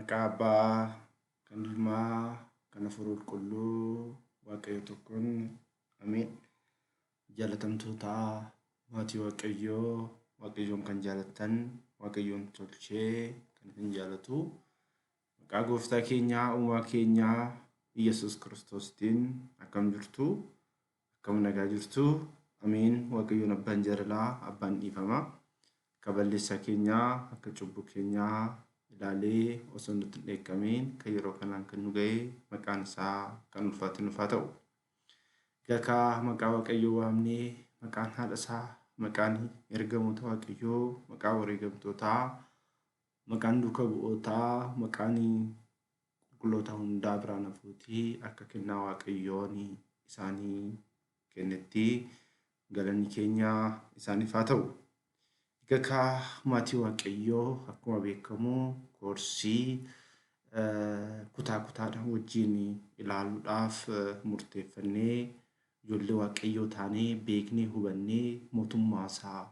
Maqaabaa kan ilmaa kan afuruuf qulluu waaqayyo tokkoon amiin jaalatamtoota maatii waaqayyoon kan jaalatan waaqayyoon tolchee kan hin jaalatu maqaa gooftaa keenyaa uumaa keenyaa Yesuus Kiristoostiin akkam jirtu akkam nagaa jirtu amiin waaqayyoon abbaan jaalalaa abbaan dhiifama kaballeessaa keenyaa akka cubbuu keenyaa ilaalee osoo nutti dheekkameen kan yeroo kanaan kan nu ga'e maqaan isaa kan ulfaatu nuuf haa ta'u. Gakaa maqaa waaqayyoo waamnee maqaan haadha isaa maqaan ergamoota waaqayyoo maqaa wareegamtootaa maqaan duuka bu'ootaa maqaan qulqulloota hundaa biraan hafuutii akka kennaa waaqayyoon isaanii kennetti galanni keenya isaaniif haa ta'u. Gakaa maatii waaqayyoo akkuma beekamu koorsii kutaa kutaadhaan wajjin ilaaluudhaaf murteeffannee ijoollee waaqayyoo taanee beeknee hubannee mootummaa isaa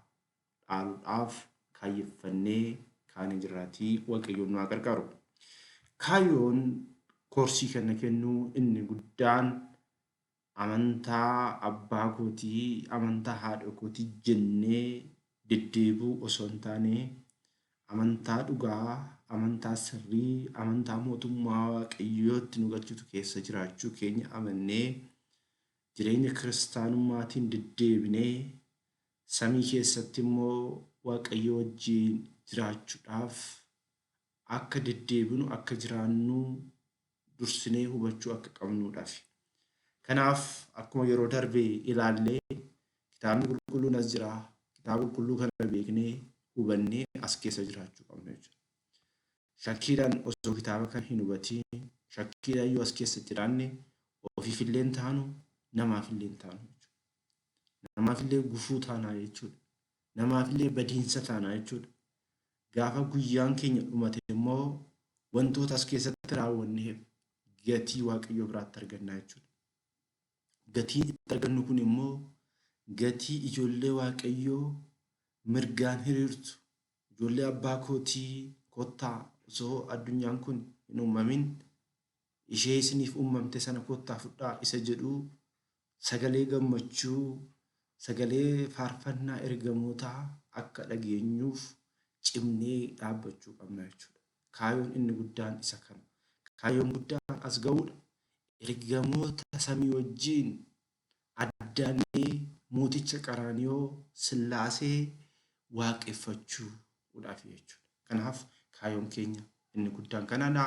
dhaaluudhaaf kaayyeffannee kaanii jiraatii waaqayyoon nu haa gargaaru. Kaayyoon koorsii kana kennuu inni guddaan amantaa abbaa kootii amantaa haadha kootii jennee deddeebuu osoo hin taane amantaa dhugaa amantaa sirrii amantaa mootummaa waaqayyootti nu galchutu keessa jiraachuu keenya amannee jireenya kiristaanummaatiin deddeebinee samii keessatti immoo waaqayyo wajjin jiraachuudhaaf akka deddeebinu akka jiraannu dursinee hubachuu akka qabnuudhaaf. Kanaaf akkuma yeroo darbee ilaallee kitaabni qulqulluun as jira. Kitaaba qulqulluu kana beeknee hubannee as keessa jiraachuu qabna jechuudha. Shakkiidhaan osoo kitaaba kana hin hubatiin shakkiidhaan yoo as keessa jiraanne ofiifillee hin taanu namaafillee hin taanu jechuudha. Namaafillee gufuu taanaa jechuudha. Namaafillee badiinsa taanaa jechuudha. Gaafa guyyaan keenya dhumate immoo wantoota as keessatti raawwanneef gatii waaqayyoo biraatti argannaa jechuudha. Gatii itti argannu kun immoo gatii ijoollee waaqayyoo mirgaan hiriirtu ijoollee abbaa kootii kottaa osoo addunyaan kun hin uumamin ishee isiniif uumamte sana kottaa fudhaa isa jedhu sagalee gammachuu sagalee faarfannaa ergamootaa akka dhageenyuuf cimnee dhaabbachuu qabna jechuudha. Kaayyoon inni guddaan isa kana. Kaayyoon guddaan as ga'uudha. Ergamoota samii wajjin addaannee mooticha Qaraaniyoo Sillaasee waaqeffachuudhaaf jechuudha. Kanaaf kaayyoon keenya inni guddaan kanadha.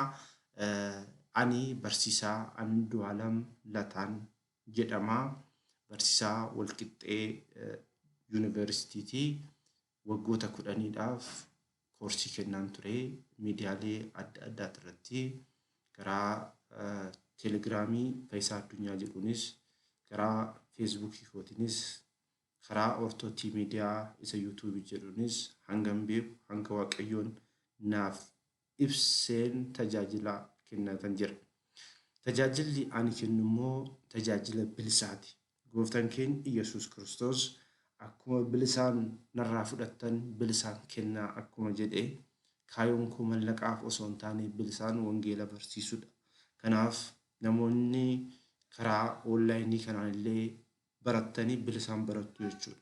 Ani barsiisaa Andu'aalam Lataan jedhama. Barsiisaa Walqixxee Yuunivarsiitiitii waggoota 10dhaaf koorsii kennaan ture. Miidiyaalee adda addaa irratti karaa teelegiraamii Faayisaa Addunyaa jedhuunis karaa feesbuukii kootiinis karaa ortootii miidiyaa isa yuutuubii jedhuunis hangam beeku hanga waaqayyoon naaf ibseen tajaajila kennatan jira. Tajaajilli ani kennu immoo tajaajila bilisaati. Gooftaan keenya Yesuus Kiristoos akkuma bilisaan narraa fudhattan bilisaan kennaa akkuma jedhee kaayyoon koo mallaqaaf osoo hin taane bilisaan wangeela barsiisudha. Kanaaf namoonni karaa onlaayinii kanaan illee barattanii bilisaan barattu jechuudha.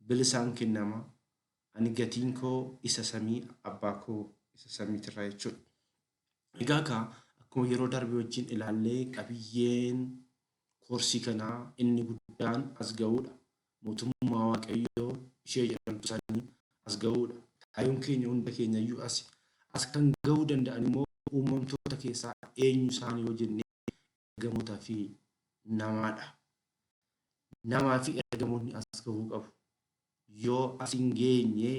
Bilisaan kennama. Ani gatiin koo isa samii abbaa koo isa samiitirraa jechuudha. Egaa akkuma yeroo darbe wajjin ilaallee qabiyyeen koorsii kanaa inni guddaan as ga'uudha. Mootummaa waaqayyoo ishee jedhamtu sanii as ga'uudha. Kaayyoon keenya hunda keenya iyyuu as kan ga'uu danda'an immoo uumamtoota keessaa eenyu isaanii yoo jennee ergamootaa fi namaadha. Namaa fi ergamoonni as ga'uu qabu. Yoo as hin geenye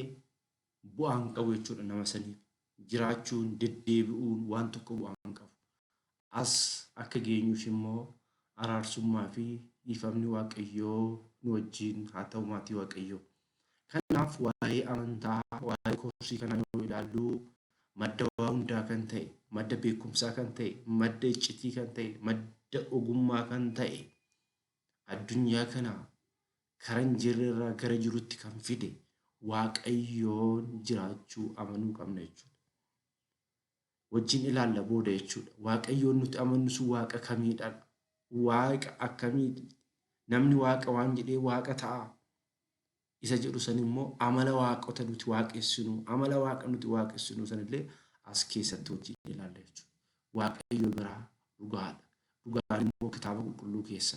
bu'aan qabu jechuudha nama saniif. Jiraachuun deddeebi'uun waan tokko bu'aan qabu. As akka geenyuuf immoo araarsummaa fi dhiifamni waaqayyoo nu wajjin haa ta'u maatii waaqayyoo. Kanaaf waa'ee amantaa waa'ee koorsii kanaa yoo ilaallu madda waa hundaa kan ta'e madda beekumsaa kan ta'e madda iccitii kan ta'e madda ogummaa kan ta'e addunyaa kana karan jirrerraa gara jirutti kan fide waaqayyoon jiraachuu amanuu qabna jechuudha. wajjin ilaalla booda jechuudha. Waaqayyoon nuti amannu sun waaqa kamiidhaan? Waaqa akkamiiti? Namni waaqa waan jedhee waaqa ta'a. Isa jedhu san immoo amala waaqota nuti waaqessinu, amala waaqa nuti waaqessinu sanillee as keessatti wajjin ilaalla jechuudha. Waaqayyo biraa dhugaadha. Dhugaan immoo kitaaba qulqulluu keessa.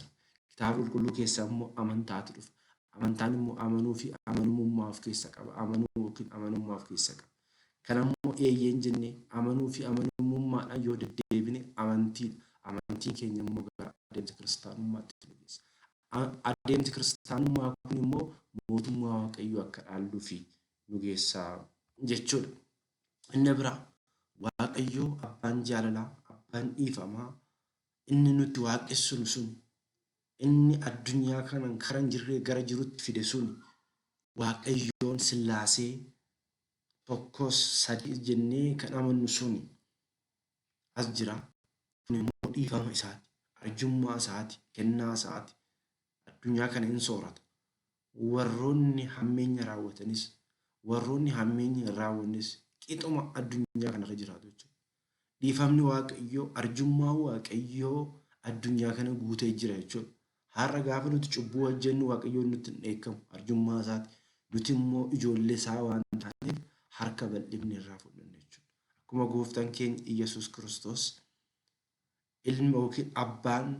Kitaaba qulqulluu keessa immoo amantaatu dhufa. Amantaan immoo amanuu fi amanamummaa of keessa qaba. Amanuu yookiin amanamummaa of keessa qaba. Kana immoo eeyyeen jennee amanuu fi amanamummaadhaan yoo deddeebine amantiidha. Amantiin keenya immoo gara adeemsa kiristaanummaatti nu geessa. Adeemsi kiristaanummaa kun immoo mootummaa waaqayyoo akka dhaalluu fi nu geessaa jechuudha. Inni biraa waaqayyoo abbaan jaalalaa, abbaan dhiifamaa, inni nuti waaqessinu sun, inni addunyaa kanan karan jirree gara jirutti fide sun, waaqayyoon sillaasee tokkos sadii jennee kan amannu sun as jira. Kun immoo dhiifama isaati, arjummaa isaati, kennaa isaati. Addunyaa kana hin soorata. Warroonni hammeenya raawwatanis, warroonni hammeenya hin raawwannes qixuma addunyaa kanarra jiraatu jechuudha. Dhiifamni waaqayyoo, arjummaa waaqayyoo addunyaa kana guutee jira jechuudha. Har'a gaafa nuti cubbuu hojjennu waaqayyoon nutti hin dheekkamu, arjummaa isaati. Nuti immoo ijoollee isaa waan taaneef harka bal'ifne irraa fudhanne jechuudha. Akkuma gooftaan keenya Iyyasuus Kiristoos ilma yookiin abbaan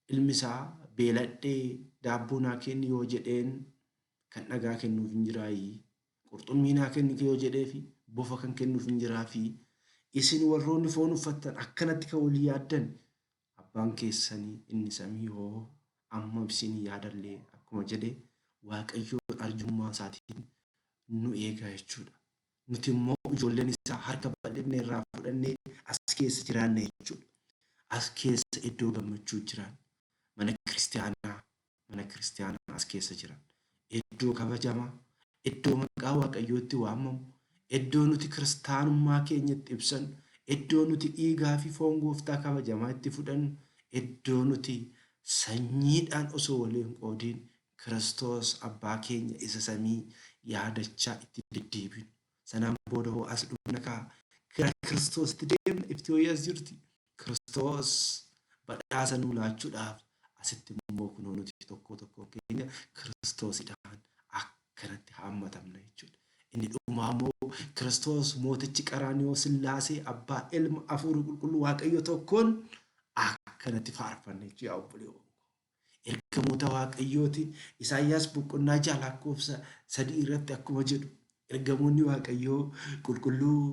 ilmi isaa beeladhee daabboo naa kenni yoo jedheen kan dhagaa kennuuf hin jiraayi. Qurxummii naa kenni yoo jedhee fi bofa kan kennuuf hin jiraa fi isin warroonni foon uffattan akkanatti kan walii yaaddan abbaan keessanii inni samii hoo amma isin yaadallee akkuma jedhe waaqayyoon arjummaa isaatiin nu eega jechuudha. Nuti immoo ijoolleen isaa harka bal'ifne irraa fudhannee as keessa jiraanna jechuudha. As keessa iddoo gammachuu jiran mana kiristaanaa as keessa jiran iddoo kabajamaa, iddoo maqaa waaqayyootti waamamu, iddoo nuti kiristaanummaa keenyatti ibsan, iddoo nuti dhiigaa fi foon gooftaa kabajamaa itti fudhannu, iddoo nuti sanyiidhaan osoo waliin qoodiin Kiristoos abbaa keenya isa samii yaadachaa itti deddeebinu. Sanaan booda hoo as dhufna kaa gara Kiristoositti deemna. Iftooyii as jirti. Kiristoos badhaasa nuu laachuudhaaf asitti immoo kunoo nuti tokko keenya Kiristoosidhaan akkanatti haammatamna jechuudha. Inni dhumaa immoo Kiristoos mootichi Qaraaniyoo Sillaasee abbaa ilma hafuura qulqulluu waaqayyo tokkoon akkanatti faarfanna jechuudha. Yaa obboleewwan ergamoota waaqayyooti Isaayyaas boqonnaa 6:3 irratti akkuma jedhu ergamoonni waaqayyoo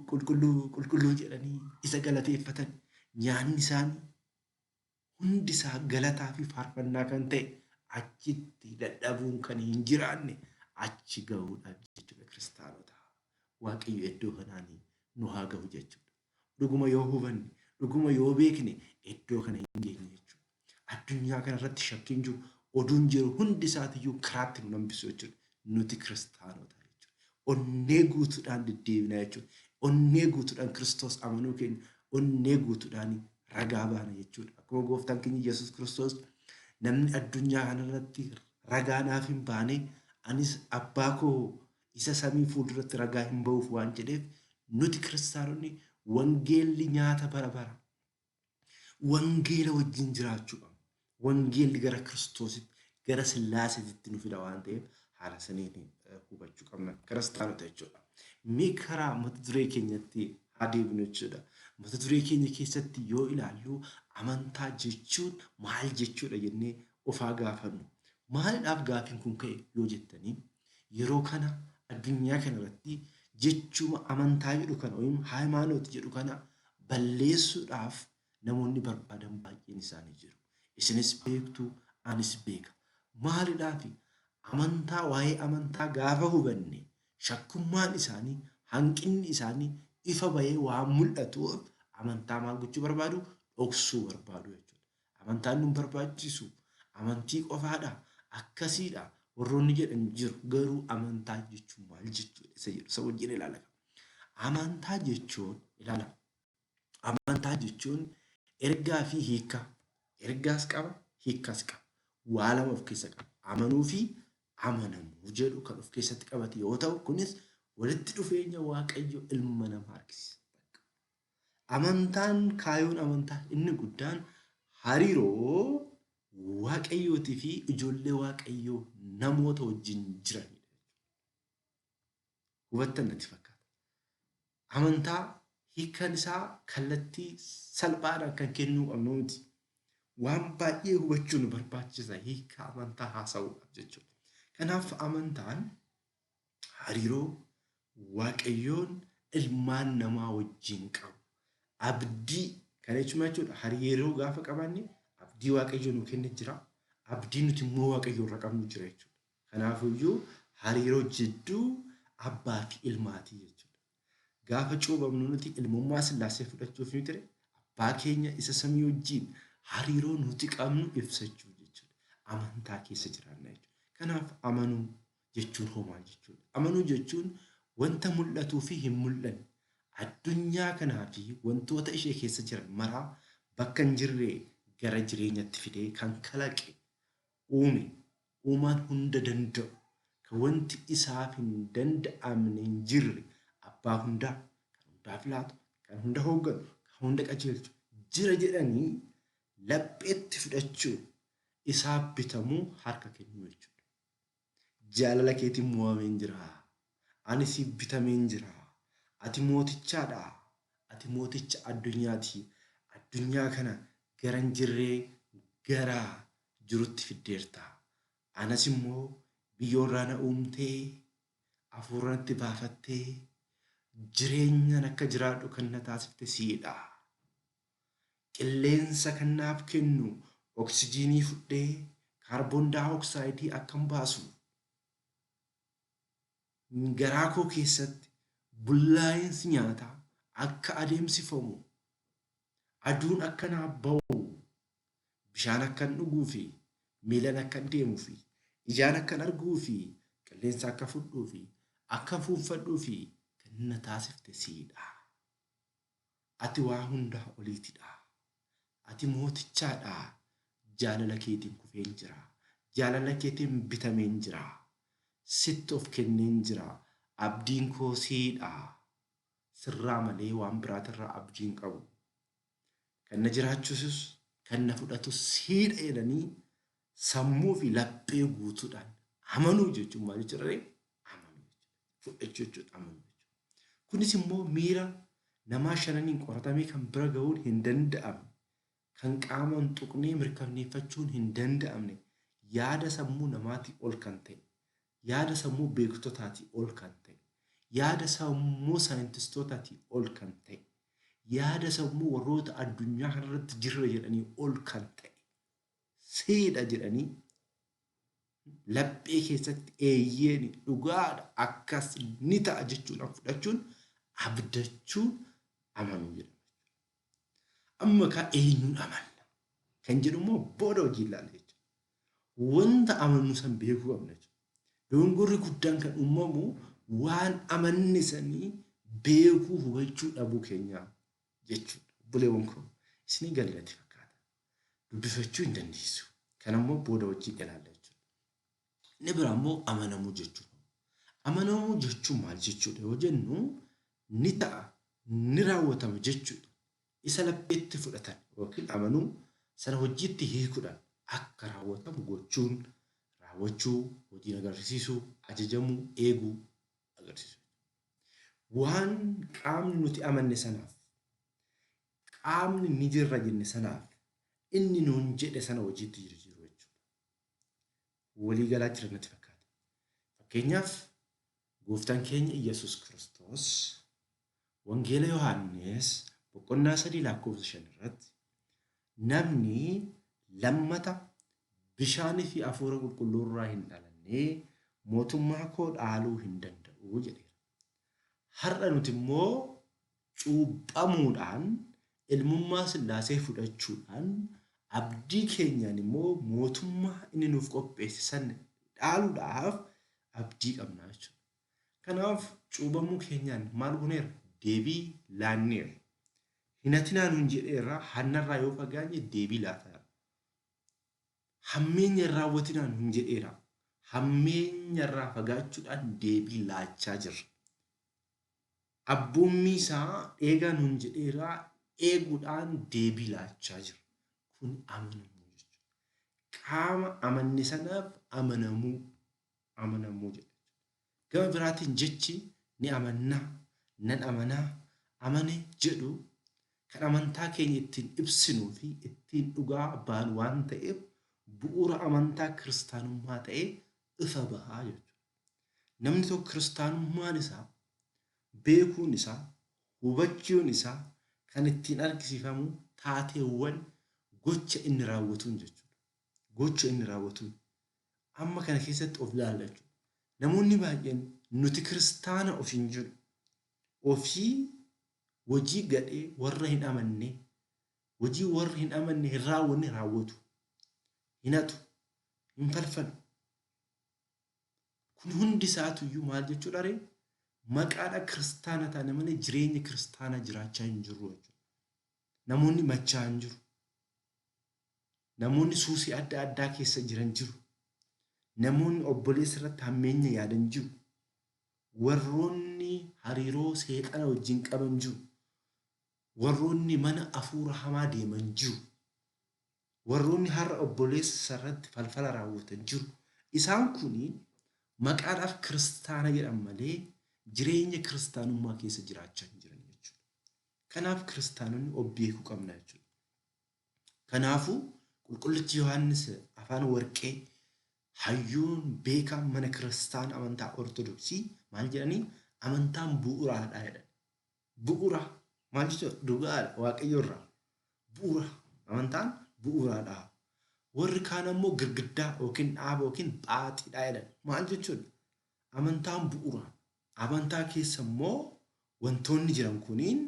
qulqulluu jedhanii isa galateeffatan. Nyaanni isaanii hundi isaa galataa fi faarfannaa kan ta'e achitti dadhabuun kan hin jiraanne achi gahuudhaaf jechuudha. Kiristaanota waaqayyo iddoo kanaanii nu haa gahu jechuudha. Dhuguma yoo hubanne, dhuguma yoo beekne iddoo kana hin geenye jechuudha. Addunyaa kanarratti shakkiin jiru, oduun jiru hundi isaatiyyuu karaatti nu hambisu jechuudha. Nuti kiristaanota jechuudha. Onnee guutuudhaan deddeebina jechuudha. Onnee guutuudhaan Kiristoos amanuu keenya onnee guutuudhaan ragaa baana jechuudha. Akkuma gooftaan keenya Yesuus Kiristoos namni addunyaa kanarratti ragaa naaf hin baane anis abbaa koo isa samii fuulduratti ragaa hin ba'uuf waan jedheef nuti kiristaanonni wangeelli nyaata bara bara. Wangeela wajjin jiraachuu qabna. Wangeelli gara Kiristoositti, gara Sillaaseetti nu fida waan ta'eef haala saniin hubachuu qabna kiristaanota jechuudha. Mee karaa mata duree keenyatti haa deebinu jechuudha. Mata duree keenya keessatti yoo ilaallu amantaa jechuun maal jechuudha jennee of haa gaafannu. Maaliidhaaf gaafiin kun ka'e yoo jettanii yeroo kana addunyaa kanarratti jechuma amantaa jedhu kana yookiin hayimaanoot jedhu kana balleessuudhaaf namoonni barbaadan baay'een isaanii jiru. Isinis beektu, anis beeka. Maaliidhaaf amantaa waa'ee amantaa gaafa hubanne shakkummaan isaanii, hanqinni isaanii ifa bahee waan mul'atuuf amantaa maal gochuu barbaadu? Dhoksuu barbaadu jechuudha. Amantaan nu barbaachisu amantii qofaadha, akkasiidha warroonni jedhan jiru. Garuu amantaa jechuun maal jechuudha? Isa jedhu isa wajjin ilaala. Amantaa jechuun ilaala. Amantaa jechuun ergaa fi hiika. Ergaas qaba, hiikaas qaba. Waa lama of keessa qaba. Amanuu fi amanamuu jedhu kan of keessatti qabate yoo ta'u, kunis walitti dhufeenya waaqayyo ilma namaa argisiisa. Amantaan kaayyoon amantaa inni guddaan hariiroo waaqayyootii fi ijoollee waaqayyoo namoota wajjin jiranidha. Hubattan natti fakkaata. Amantaa hiikaan isaa kallattii salphaadhaan kan kennuu qabnu miti. Waan baay'ee hubachuun barbaachisa hiikaa amantaa haasa'uudhaaf jechuudha. Kanaaf amantaan hariiroo waaqayyoon ilmaan namaa wajjin qabu. Abdii kana jechuudha. Hariiroo gaafa qabaanne abdii waaqayyo nu kenne jira. Abdii nuti immoo waaqayyo irraa qabnu jira jechuudha. Kanaafiyyuu hariiroo jidduu abbaa fi ilmaatii jechuudha. Gaafa cuubamnu nuti ilmummaa Sillaasee fudhachuuf ni ture. Abbaa keenya isa samii wajjin hariiroo nuti qabnu ibsachuu jechuudha. Amantaa keessa jiraanna jechuudha. Kanaaf amanuu jechuun homaa jechuudha. Amanuu jechuun wanta mul'atuu fi hin mul'anne addunyaa kanaa fi wantoota ishee keessa jiran maraa bakka hin jirre gara jireenyatti fidee kan kalaqe uume uumaan hunda danda'u kan wanti isaaf hin danda'amne hin jirre abbaa hundaa kan hundaaf laatu kan hunda hoogganu kan hunda qajeelchu jira jedhanii lapheetti fudhachuu isaaf bitamuu harka kennuu jechuudha. Jaalala keetiin mo'ameen jira. Ani siif bitameen jira. Ati mootichaadha. Ati mooticha addunyaati. Addunyaa kana gara hin jirree gara jirutti fiddeerta. Anas immoo biyyoorraa na uumtee hafuurratti baafattee jireenyaan akka jiraadhu kan na taasifte siidha. Qilleensa kan naaf kennu oksijiinii fudhee kaarboon daayooksaayidii akkan baasu garaa koo keessatti bullaa'insi nyaataa akka adeemsifamu aduun akka naaf ba'u bishaan akkan dhuguu fi miilan akkan deemuu fi ijaan akkan arguu fi qilleensa akka fudhuu fi akka fuunfadhuu fi kan na taasifte siidha. Ati waa hundaa oliitidha. Ati mootichaadha. Jaalala keetiin kufeen jira. Jaalala keetiin bitameen jira. Sitti of kenneen jira. Abdiin koo siidha. Sirraa malee waan biraatirraa abdiin qabu. Kan na jiraachisus kan na fudhatus siidha jedhanii sammuu fi laphee guutuudhaan amanuu jechuun maal jechuudha? Amanuu fudhachuu jechuudha. Amanuu jechuudha. Kunis immoo miira namaa shananiin qoratamee kan bira ga'uun hin danda'amne. Kan qaamaan tuqnee mirkaneeffachuun hin danda'amne yaada sammuu namaatii ol kan ta'e, yaada sammuu beektotaatii ol kan ta'e, yaada sammuu saayintistootaatii ol kan ta'e, yaada sammuu warroota addunyaa kanarratti jirra jedhanii ol kan ta'e, siidha jedhanii laphee keessatti eeyyeen dhugaadha akkas ni ta'a jechuudhaan fudhachuun abdachuun amanuu jedhama. Amma kan eenyuun amanna kan jedhu immoo booda hojii ilaalla jechuudha. Wanta amannu san beekuu qabna jechuudha. Dogongorri guddaan kan uumamu waan amanne sanii beekuu hubachuu dhabuu keenyaa jechuudha. Buleewwan koo isinii galatti fakkaata. Dubbifachuu hin dandeessu. Kan ammoo booda hojii ilaalla jechuudha. Inni biraa immoo amanamuu jechuudha. Amanamuu jechuun maal jechuudha yoo jennu ni ta'a ni raawwatama jechuudha. Isa lapheetti fudhatan yookiin amanuu sana hojiitti hiikuudhaan akka raawwatamu gochuun raawwachuu, hojii agarsiisuu, ajajamuu, eeguu agarsiisu. Waan qaamni nuti amanne sanaaf qaamni ni jirra jenne sanaaf inni nuun jedhe sana hojiitti jijjiiruu jechuudha. Walii galaa jira natti fakkaata. Fakkeenyaaf gooftaan keenya Iyyasuus Kiristoos wangeela Yohaannis boqonnaa 3:5 irratti namni lammata bishaanii fi hafuura qulqulluu irraa hin dhalanne mootummaa koo dhaaluu hin danda'u jedheera. Har'a nuti immoo cuuphamuudhaan ilmummaa Sillaasee fudhachuudhaan abdii keenyaan immoo mootummaa inni nuuf qopheessisan dhaaluudhaaf abdii qabna jechuudha. Kanaaf cuuphamuu keenyaan maal gooneera? Deebii laanneera. Hinatinaan hin jedheerraa hannarraa yoo fagaanye deebii laata. Hammeenya irraa raawwatinaan hin jedheera. Hammeenya irraa fagaachuudhaan deebii laachaa jirra. Abboommii isaa eegaan hin jedheerraa eeguudhaan deebii laachaa jira. Kun amanamuu jechuudha. Qaama amanne sanaaf amanamuu jedha. Gama biraatiin jechi ni amannaa, nan amanaa, amane jedhu kan amantaa keenya ittiin ibsinuu fi ittiin dhugaa baan waan ta'eef bu'uura amantaa kiristaanummaa ta'ee ifa bahaa jechuudha. Namni tokko kiristaanummaan isaa beekuun isaa hubachuun isaa kan ittiin argisiifamu taateewwan gocha inni raawwatuun jechuudha. Gocha inni raawwatuun amma kana keessatti of ilaalla jechuudha. Namoonni baay'een nuti kiristaana of hin jiru ofii hojii gadhee warra hin amanne hojii warra hin amanne hin raawwanne raawwatu hin hatu hin falfalu. Kun hundi isaatuyyuu maal jechuudha ree maqaadha kiristaana taane malee jireenya kiristaana jiraachaa hin jirru jechuudha. Namoonni machaa hin jiru. Namoonni suusii adda addaa keessa jiran jiru. Namoonni obboleessa irratti hammeenya yaadan jiru. Warroonni hariiroo seexana wajjin qaban jiru. Warroonni mana afuura hamaa deeman jiru. Warroonni har'a obboleessa irratti falfala raawwatan jiru. Isaan kuni maqaadhaaf kiristaana jedhan malee jireenya kiristaanummaa keessa jiraachaa hin jiran jechuudha. Kanaaf kiristaanonni of beekuu qabna jechuudha. Kanaafuu qulqullichi Yohaannis afaan warqee hayyuun beekaan mana kiristaana amantaa ortodoksii maal jedhanii amantaan bu'uuraadha jedhan. Bu'uura maal jechuudha dhugaadha waaqayyoorraa. Bu'uura amantaan bu'uuraadha. Warri kaan ammoo girgiddaa yookiin dhaaba yookiin baaxiidha jedhan. Maal jechuudha amantaan bu'uura. Amantaa keessa immoo wantoonni jiran kuniin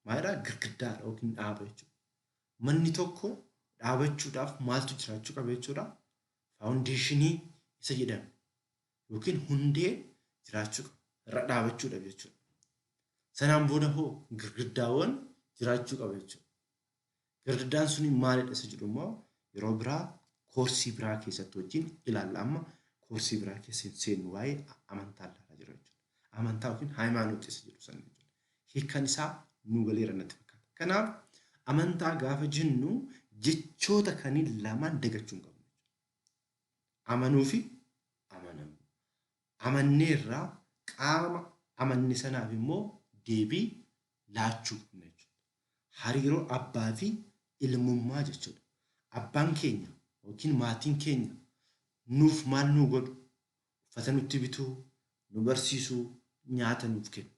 maalidhaa girgiddaadha yookiin dhaaba jechuudha. Manni tokko dhaabachuudhaaf maaltu jiraachuu qaba jechuudha. Faawundeeshinii isa jedhame yookiin hundee jiraachuu qaba. Irra dhaabachuudha jechuudha. Sanaan booda hoo girgiddaawwan jiraachuu qaba jechuudha. Girgiddaan suni maalidha isa jedhu immoo yeroo biraa koorsii biraa keessatti wajjin ilaalla. Amma koorsii biraa keessatti seennu waa'ee amantaa ilaalaa jira jechuudha. Amantaa yookiin hayimaanotii isa jedhu sana jechuudha. Hiikkaan isaa nu galeera natti fakkaata. Kanaaf amantaa gaafa jennu jechoota kaniin lamaan dagachuu hin qabnu. Amanuu fi amanamuu. Amanneerraa qaama amanne sanaaf immoo deebii laachuu qabna jechuudha. Hariiroo abbaa fi ilmummaa jechuudha. Abbaan keenya yookiin maatiin keenya nuuf maal nu godhu? Uffata nutti bituu, nu barsiisuu, nyaata nuuf kennu.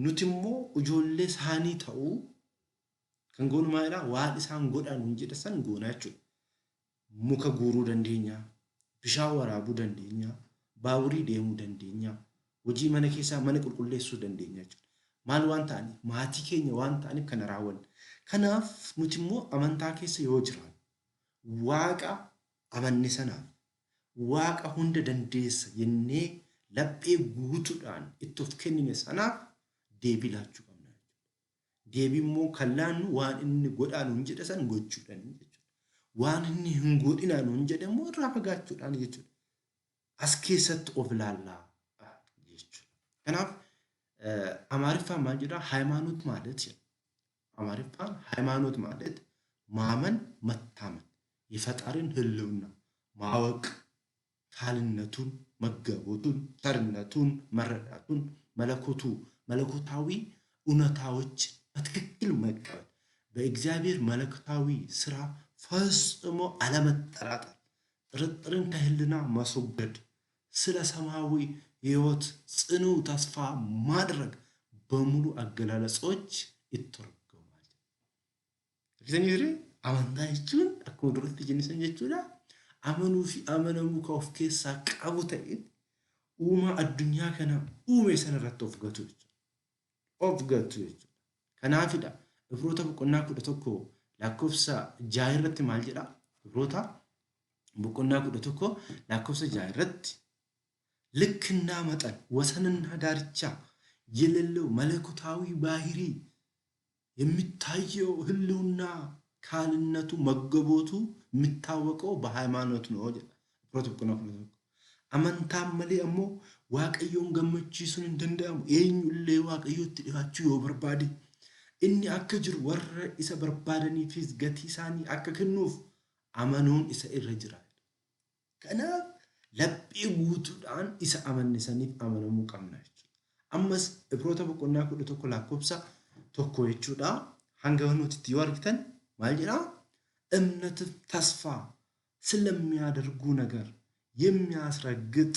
Nuti immoo ijoollee isaanii ta'uu kan goonu maalidhaa? Waan isaan godhan hin jedhe san goona jechuudha. Muka guuruu dandeenya, bishaan waraabuu dandeenya, baaburii deemuu dandeenya, hojii mana keessaa mana qulqulleessuu dandeenya jechuudha. Maal waan ta'aniif maatii keenya waan ta'aniif kana raawwanna. Kanaaf nuti immoo amantaa keessa yoo jiraannu waaqa amanne sanaaf waaqa hunda dandeessa jennee laphee guutuudhaan itti of kennine sanaaf deebii laachuu qabna jechuudha. Deebii immoo kan laannu waan inni godhaan hin jedhe san gochuudhaan jechuudha. Waan inni hin godhinaan hin jedhe immoo irraa fagaachuudhaan jechuudha. As keessatti of ilaallaa jechuudha. Kanaaf Amaariffaan maal jedhaa? Hayimaanoot ማለት jedha. Amaariffaan ሃይማኖት ማለት ማመን መታመን የፈጣሪን ህልውና ማወቅ ካልነቱን መገቦቱን ሰርነቱን መረዳቱን መለኮታዊ እውነታዎች በትክክል መቀበል በእግዚአብሔር መለኮታዊ ስራ ፈጽሞ አለመጠራጠር ጥርጥርን ከህልና ማስወገድ ስለ ሰማያዊ ህይወት ጽኑ ተስፋ ማድረግ በሙሉ አገላለጾች ይተረጎማል። ስለዚህ amantaa jechuun akkuma duratti jennisan jechuudha. Amanuu fi amanamuu kan of keessaa qabu ta'e uumaa addunyaa kana uume sana irratti of gatu jechuudha. Of gatu jechuudha. Kanaafidha Ibroota boqonnaa 11 lakkoofsa 6 irratti maal jedha? Ibroota boqonnaa 11 lakkoofsa 6 irratti ልክና መጠን ወሰንና ዳርቻ የሌለው መለኮታዊ ባህሪ የሚታየው ህልውና ካልነቱ መገቦቱ የሚታወቀው በሃይማኖት ነው ይላል። ፕሮቶኮል አመንታም መሌ እሞ ዋቀዮን ገመቺሱን እንደንዳሙ ኤኙሌ ዋቀዮት ዲፋቹ ዮ በርባዲ inni akka jiru warra isa barbaadaniifis gatii isaanii akka kennuuf amanuun isa irra jira. Kanaaf laphee guutuudhaan isa amannisaniif amanamuu qabna jechuudha. Ammas Ibroota boqonnaa 11 lakkoofsa 1 jechuudha. Hanga nuti yoo argitan maal jedhaa? እምነት ተስፋ ስለሚያደርጉ ነገር የሚያስረግጥ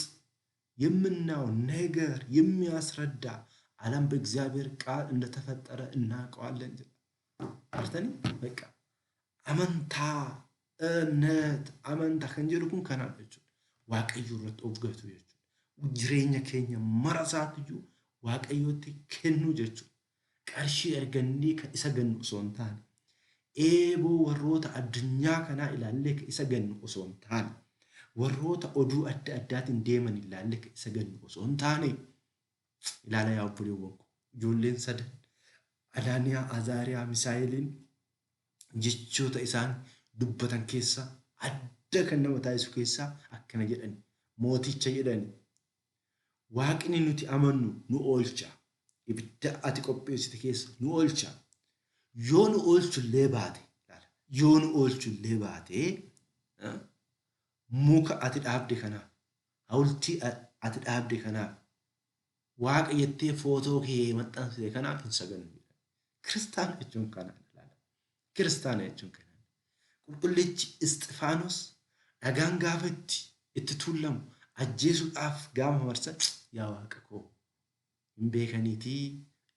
የምናየው ነገር የሚያስረዳ ዓለም በእግዚአብሔር ቃል እንደተፈጠረ እናውቀዋለን። አርተኒ በቃ አመንታ እምነት አመንታ ከንጀልኩን ከናለች ዋቀዩ ረት ኦብገቱ የቹ ጅሬኛ ኬኛ መራሳትዩ ዋቀዮቲ ከኑ ጀቹ ቀርሺ እርገንዲ ከኢሰገን ሶንታን eeboo warroota addunyaa kanaa ilaallee ka isa gannu osoo hin taane warroota oduu adda addaatiin deeman ilaallee ka isa gannu osoo hin taane ilaala yaa obboleewwan ko ijoolleen sadan Adaaniyaa, Azaariyaa, Misaa'eliin jechoota isaan dubbatan keessaa adda kan nama taasisu keessaa akkana jedhani mooticha jedhani waaqni nuti amannu nu oolcha ibidda ati qopheessite keessa nu oolcha. Yoo nu oolchullee baate muka ati dhaabde kanaaf hawultii ati dhaabde kanaaf waaqa jettee footoo kee maxxansite kanaaf hin sagannu. Kiristaana jechuun kana ilaala. Kiristaana jechuun kana. Qulqullichi Isxifaanos dhagaan gaafa itti tuulamu ajjeesuudhaaf gaafa marsan yaa waaqa koo hin beekaniitii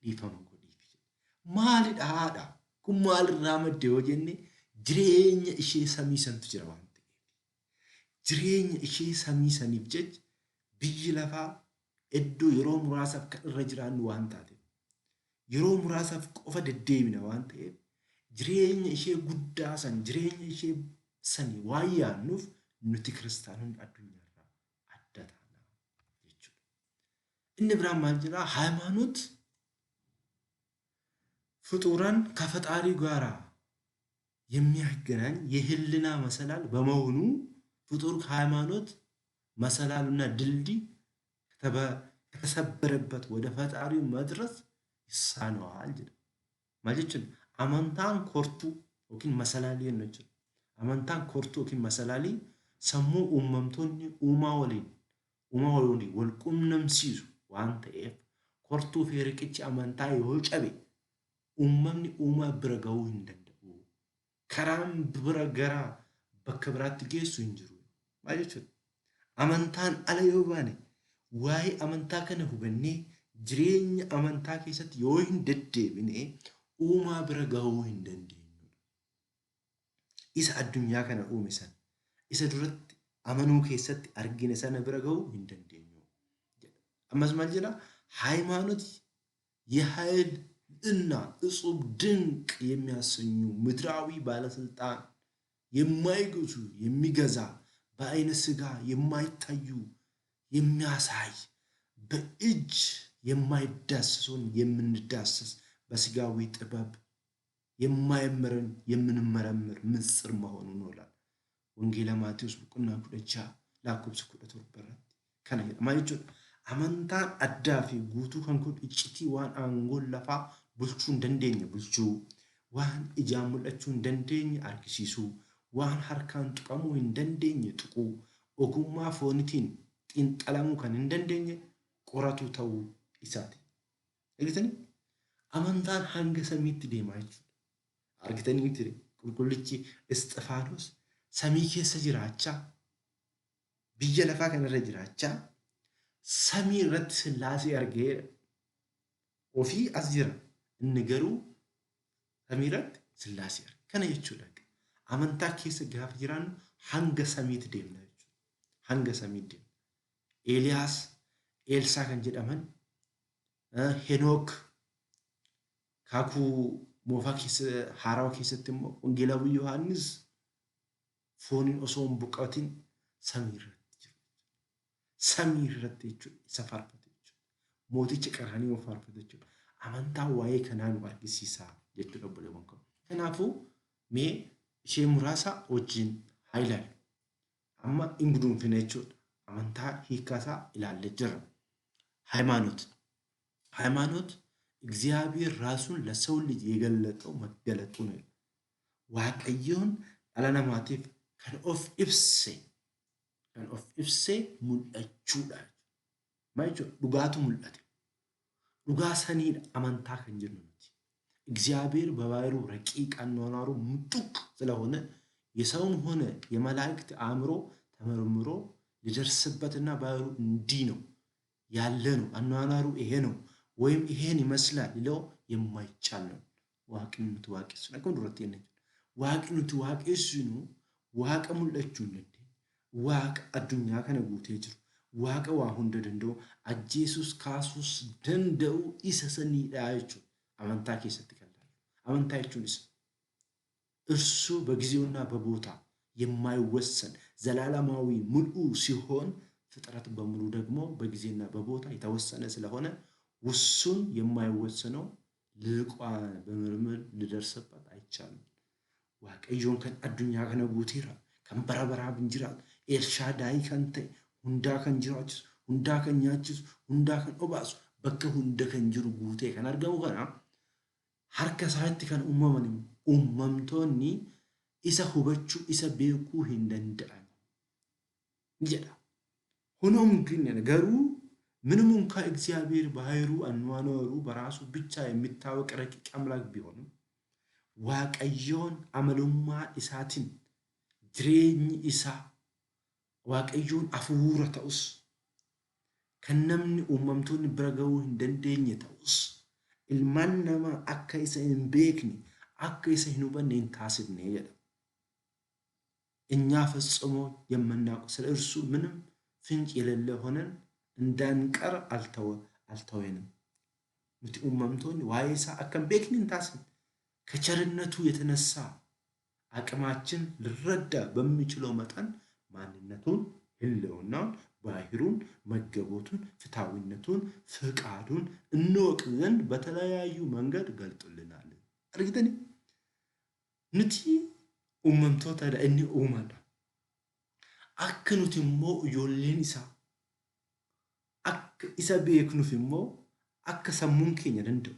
dhiifama maalidha haadha kun maalirraa madde yoo jenne jireenya ishee samii santu jira waan ta'eef jireenya ishee samii saniif jecha biyyi lafaa iddoo yeroo muraasaaf kan irra jiraannu waan taateef yeroo muraasaaf qofa deddeebina waan ta'eef jireenya ishee guddaa san jireenya ishee sanii waan yaannuuf nuti kiristaanonni addunyaarraa adda taana jechuudha. Inni biraan maal jedhaa? ሃይማኖት ፍጡራን ከፈጣሪ ጋራ የሚያገናኝ የህልና መሰላል በመሆኑ ፍጡር ከሃይማኖት መሰላሉና ድልድይ ከተሰበረበት ወደ ፈጣሪው መድረስ ይሳነዋል። ማለት አመንታን ኮርቱ ኦኪን መሰላሊ ነች አመንታን ኮርቱ ኦኪን መሰላሊ ሰሙ ኡመምቶኒ ኡማወሊ ወልቁምነም ሲዙ ዋንተ ኤፍ ኮርቱ ፌርቅጭ አመንታ ይወጨቤ uumamni uumaa bira ga'uu hin danda'u. Karaan bira gara bakka biraatti geessu hin jiru. Maal jechuudha? Amantaan ala yoo baane waa'ee amantaa kana hubannee jireenya amantaa keessatti yoo hin deddeebine uumaa bira ga'uu hin dandeenyu. Isa addunyaa kana uume sana isa duratti amanuu keessatti argine sana bira ga'uu hin dandeenyu. Ammas maal jedhaa? ሃይማኖት የኃይል እና እጹብ ድንቅ የሚያሰኙ ምድራዊ ባለስልጣን የማይገዙ የሚገዛ በአይነ ስጋ የማይታዩ የሚያሳይ በእጅ የማይዳሰሱን የምንዳሰስ በስጋዊ ጥበብ የማይመረን የምንመረምር ምስጢር መሆኑን ይላል ወንጌለ ማቴዎስ ቁና ኩደቻ ላኩብስ ኩደት ወበራት ከነ ማይጆ አመንታን አዳፊ ጉቱ ከንኩድ እጭቲ ዋን አንጎል ለፋ bulchuun dandeenya bulchuu waan ijaan mul'achuun dandeenya argisiisuu waan harkaan tuqamuu hin dandeenye tuquu ogummaa foonitiin xiinxalamuu kan hin dandeenye qoratu ta'uu isaati. Argitanii amantaan hanga samiitti deemaa jechuudha. Argitanii ture qulqullichi Isxifaanos samii keessa jiraachaa biyya lafaa kanarra jiraachaa samii irratti Sillaasee argeera ofii as jira. Inni garuu samiirratti Sillaasee arge. Kana jechuudha. Amantaa keessa gaafa jiraannu hanga samiitti deemna jechuudha. Hanga samiitti deemna. Eeliyaas, Eelsaa kan jedhaman, Henook, kaakuu moofaa keessa haarawaa keessatti immoo wangeelaa Yohaannis fooniin osoo hin boqotin samiirratti jiru. Samiirratti jechuudha. Isa faarfate jechuudha. Mooticha qaraanii of faarfate jechuudha. amantaa waa'ee kanaa nu argisiisa jechuudha obboleewwan koo. Kanaafuu mee ishee muraasa wajjin haa ilaallu. Amma hin guduunfine jechuudha. Amantaa hiikkaasaa ilaallee jira. ሃይማኖት እግዚአብሔር ራሱን ለሰው ልጅ የገለጠው መገለጡ ነው። waaqayyoon dhala namaatiif kan of ibse mul'achuudha. Maal jechuudha? Dhugaatu mul'ate. dhugaa saniidha amantaa kan jennu nuti እግዚአብሔር በባህሩ ረቂቅ አኗኗሩ ምጡቅ ስለሆነ የሰውም ሆነ የመላእክት አእምሮ ተመርምሮ ሊደርስበትና ባህሩ እንዲህ ነው ያለ ነው አኗኗሩ ይሄ ነው ወይም ይሄን ይመስላል ሊለው የማይቻል ነው። waaqni waaqessu akkuma duratti jenne waaqni waaqessu waaqa mul'achuu hin dandeenye waaqa addunyaa kana guutee jiru waaqa waa hunda danda'u ajjeesus kaasuus danda'u isa saniidha jechuudha. amantaa keessatti kan laala amantaa jechuun isa እርሱ በጊዜውና በቦታ የማይወሰን ዘላለማዊ ሙሉ ሲሆን ፍጥረት በሙሉ ደግሞ በጊዜና በቦታ የተወሰነ ስለሆነ ውሱን የማይወሰነው ልቋን በምርምር ሊደርስበት አይቻልም። waaqayyoon kan addunyaa kana guuteera kan bara baraa binjiraat ኤልሻዳይ kan ta'e hundaa kan jiraachisu hundaa kan nyaachisu hundaa kan obaasu bakka hunda kan jiru guutee kan argamu kana harka isaatti kan uumaman uumamtoonni isa hubachuu isa beekuu hin danda'an jedha። ሆኖም ግን ነገሩ ምንም እንኳ እግዚአብሔር ባህሩ አኗኗሩ በራሱ ብቻ የሚታወቅ ረቂቅ አምላክ ቢሆንም waaqayyoon amalummaa isaatiin jireenyi isaa waaqayyoon hafuura ta'us kan namni uumamtoonni bira ga'uu hin dandeenye ta'us ilmaan namaa akka isa hin beekne akka isa hin hubanne hin taasifne jedha። እኛ ፈጽሞ የምናውቅ ስለ እርሱ ምንም ፍንጭ የሌለ ሆነን እንዳንቀር አልተወንም። nuti uumamtoonni waa'ee isaa akka hin beekne hin taasifne ከቸርነቱ የተነሳ አቅማችን ልረዳ በሚችለው መጠን ማንነቱን ህልውናውን ባህሩን መገቦቱን ፍታዊነቱን ፍቃዱን እንወቅ ዘንድ በተለያዩ መንገድ ገልጦልናል። አርግተኒ ኑቲ uumamtoota inni uumadha akka nuti immoo ijoolleen isaa akka isa beeknuuf immoo akka sammuun keenya danda'u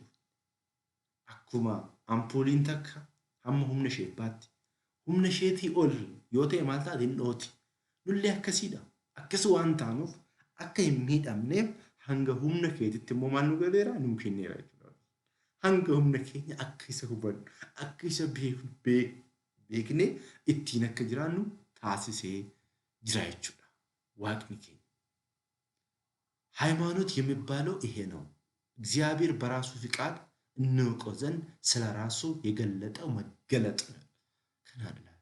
akkuma ampuuliin takka hamma humna isheetti humna isheetii ol yoo ta'e maal taate hin dhooti. nullee akkasiidha akkas waan taanuuf akka hin miidhamneef hanga humna keetitti immoo maal nu galeera nuu kenneera jechuudha. hanga humna keenya akka isa hubannu akka isa beekne ittiin akka jiraannu taasisee jira jechuudha waaqni keenya። ሃይማኖት የሚባለው ይሄ ነው። እግዚአብሔር በራሱ ፍቃድ እንውቀው ዘንድ ስለ ራሱ የገለጠው መገለጥ ነው። ከናን ይላል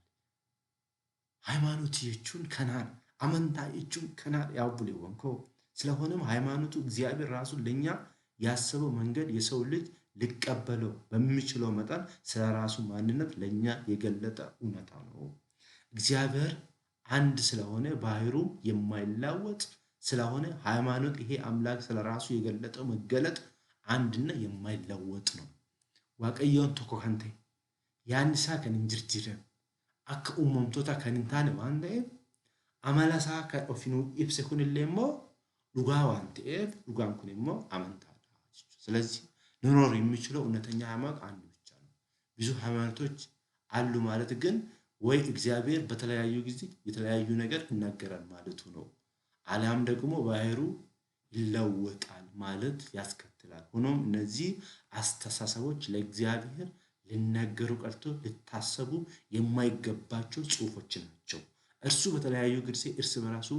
ሃይማኖት የቹን ከናን አመንታ የቹን ከናን ያቡሌ ወንኮ ስለሆነም ሃይማኖቱ እግዚአብሔር ራሱ ለኛ ያሰበው መንገድ የሰው ልጅ ሊቀበለው በሚችለው መጠን ስለ ራሱ ማንነት ለኛ የገለጠ እውነታ ነው። እግዚአብሔር አንድ ስለሆነ ባህሩ የማይላወጥ ስለሆነ ሃይማኖት ይሄ አምላክ ስለ ራሱ የገለጠው መገለጥ አንድና የማይለወጥ ነው። waaqayyoon tokko kan ta'e yaadni isaa kan hin jirjirre akka uumamtoota kan hin taane waan ta'eef amala isaa kan ofiinuu ibse kunillee immoo dhugaa waan ta'eef dhugaan kun immoo amantaadha jechuudha። ስለዚህ ሊኖር የሚችለው እውነተኛ ሃይማኖት አንድ ብቻ ነው። ብዙ ሃይማኖቶች አሉ ማለት ግን ወይ እግዚአብሔር በተለያዩ ጊዜ የተለያዩ ነገር ይናገራል ማለቱ ነው አሊያም ደግሞ ባህሩ ይለወጣል ማለት ያስከትላል። ሆኖም እነዚህ አስተሳሰቦች ለእግዚአብሔር ሊነገሩ ቀርቶ ሊታሰቡ የማይገባቸው ጽሑፎች ናቸው። እርሱ በተለያዩ ጊዜ እርስ በራሱ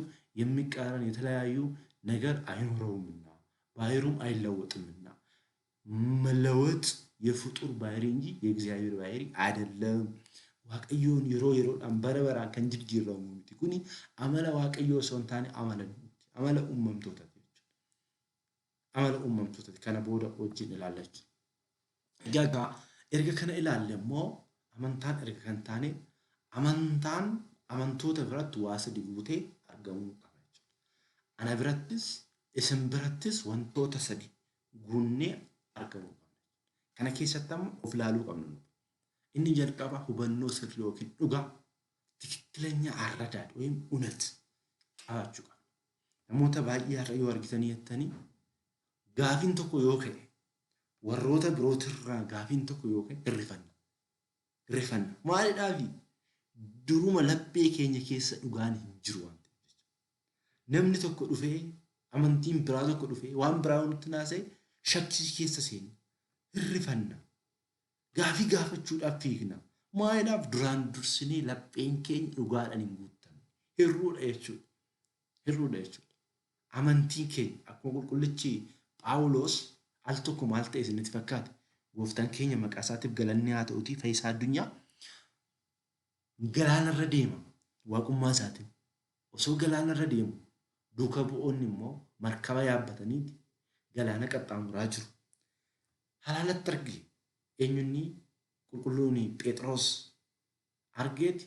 የሚቃረን የተለያዩ ነገር አይኖረውምና ባህሩም አይለወጥምና መለወጥ የፍጡር ባህሪ እንጂ የእግዚአብሔር ባህሪ አይደለም። waaqayyoon yeroo yeroodhaan bara baraan kan jijjiiramu miti kuni amala waaqayyoo osoo hin taane amala uumamtootaati jechuudha. amala uumamtootaati kana booda wajjin ilaallachuu. Egaa erga kana ilaalle immoo amantaan erga kan taane amantaan amantoota biratti waa sadii guutee argamuu qaba jechuudha. ana birattis isin birattis wantoota sadii guunnee argamuu qaba. kana keessatti ammoo of ilaaluu qabna. inni jalqaba hubannoo sirrii yookiin dhugaa ትክክለኛ አረዳድ ወይም እውነት qabaachuu qabna. namoota baay'ee har'a yoo argitanii jettanii gaafiin tokko yoo ka'e warroota birootirraa gaafiin tokko yookaan hirrifanna. Maalidhaafi duruma laphee keenya keessa dhugaan hin jiru waan ta'eef. Namni tokko dhufee amantiin biraa tokko dhufee waan biraa nutti naasa'e shakkii keessa seenna. Hirrifanna. Gaafii gaafachuudhaaf fiigna. Maalidhaaf duraan dursinee lapheen keenya dhugaadhaan hin guutamne. Hirruudha jechuudha. Amantiin keenya akkuma qulqullichi Phaawulos al tokko maal ta'e isinitti fakkaate? Gooftaan keenya maqaa isaatiif galanni haa ta'uutii fayyisaa addunyaa galaanarra deema waaqummaa isaatiin. Osoo galaanarra deemu duuka bu'oonni immoo markaba yaabbataniiti galaana qaxxaamuraa jiru. Halaalatti arge eenyunni qulqulluun Phexros argeeti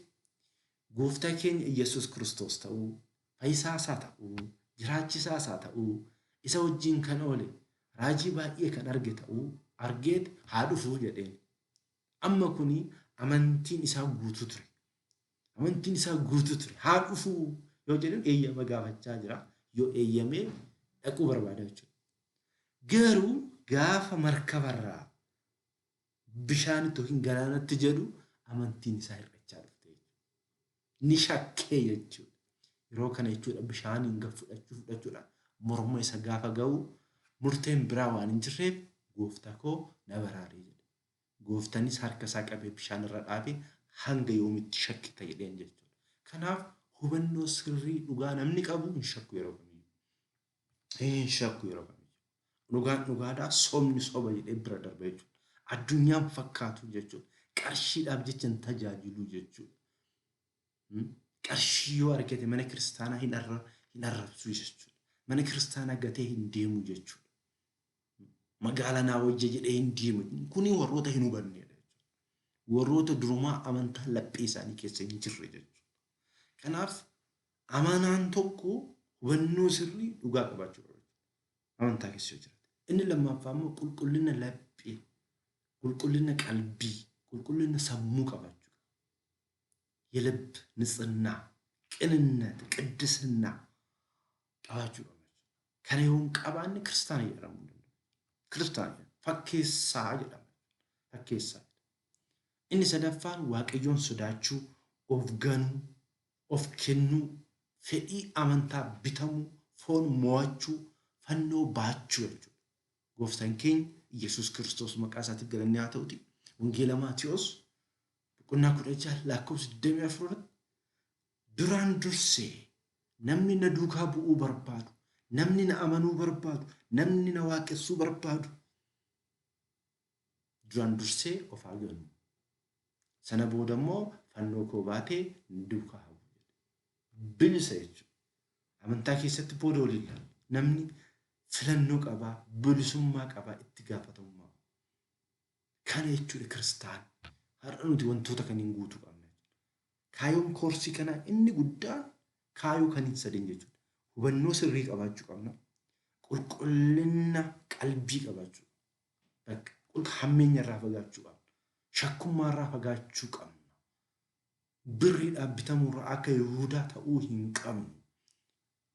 gooftaa keenya Iyesuus Kiristoos ta'uu, fayyisaa isaa ta'uu, jiraachisaa isaa ta'uu, isa wajjin kan oole raajii baay'ee kan arge ta'uu argeet haa dhufuu jedheen. Amma kuni amantiin isaa guutuu ture. Haa dhufuu yoo jedhan eeyyama gaafachaa jira. Yoo eeyyamee dhaquu barbaada jechuudha. Garuu gaafa markabarraa bishaan yookiin galaanatti jedhu amantiin isaa hir'achaa dhufte. Ni shakkee jechuudha. Yeroo kana jechuudha bishaaniin gad fudhachuudha. Morma isa gaafa ga'u murteen biraa waan hin jirreef gooftaa koo na baraaree jedhe. Gooftaanis harka isaa qabee bishaan irra dhaabee hanga yoomitti shakkita jedheen jechuudha. Kanaaf hubannoo sirrii dhugaa namni qabu hin shakku yeroo kamiyyuu. Dhugaan dhugaadhaa sobni soba jedhee bira darba jechuudha. Addunyaan fakkaatu jechuudha. Qarshiidhaaf jecha hin tajaajilu jechuudha. Qarshii yoo argate mana kiristaanaa hin arrabsu jechuudha. Mana kiristaanaa gatee hin deemu jechuudha. Magaalaa naa hojje jedhee hin deemu. Kuni warroota hin hubannedha jechuudha. Warroota durumaa amantaa laphee isaanii keessa hin jirre jechuudha. Kanaaf amanaan tokko hubannoo sirrii dhugaa qabaachuu qaba. Amantaa keessa yoo jiraate. Inni lammaffaa immoo qulqullina laphee, qulqullina qalbii, qulqullina sammuu qabaachuu qaba. የልብ ንጽህና፣ ቅንነት፣ ቅድስና qabaachuu qaba. Kana yoon qabaanne kiristaana jedhamu. Kiristaana fakkeessaa jedhama. Fakkeessaa. Inni sadaffaan waaqayyoon sodaachuu, of ganuu, of kennuu, fedhii amantaa bitamuu, foon mo'achuu, fannoo baachuu jechuudha. Gooftaan keenya Iyesuus Kiristoos maqaa isaatiif galanni haa ta'uuti. Wangeela Maatiyos boqonnaa 16 lakkoofsa 24 duraan dursee namni na duukaa bu'uu barbaadu, namni na amanuu barbaadu, namni na waaqessuu barbaadu duraan dursee of haa ganu. Sana booda immoo fannoo koo baatee duukaa haa bu'u. Bilisa jechuudha. Amantaa keessatti booda waliin ilaalla. Namni filannoo qabaa, bilisummaa qabaa, itti gaafatamummaa. Kana jechuudha kiristaana. Har'a nuti wantoota kaniin guutuu qabna. Kaayoon koorsii kanaa inni guddaan kaayoo kaniin sadeen jechuudha. Hubannoo sirrii qabaachuu qabna. Qulqullina qalbii qabaachuu qabna. Hammeenya irraa fagaachuu qabna. Shakkummaa irraa fagaachuu qabna. Birriidhaan bitamurraa akka Yihuudaa ta'uu hin qabnu.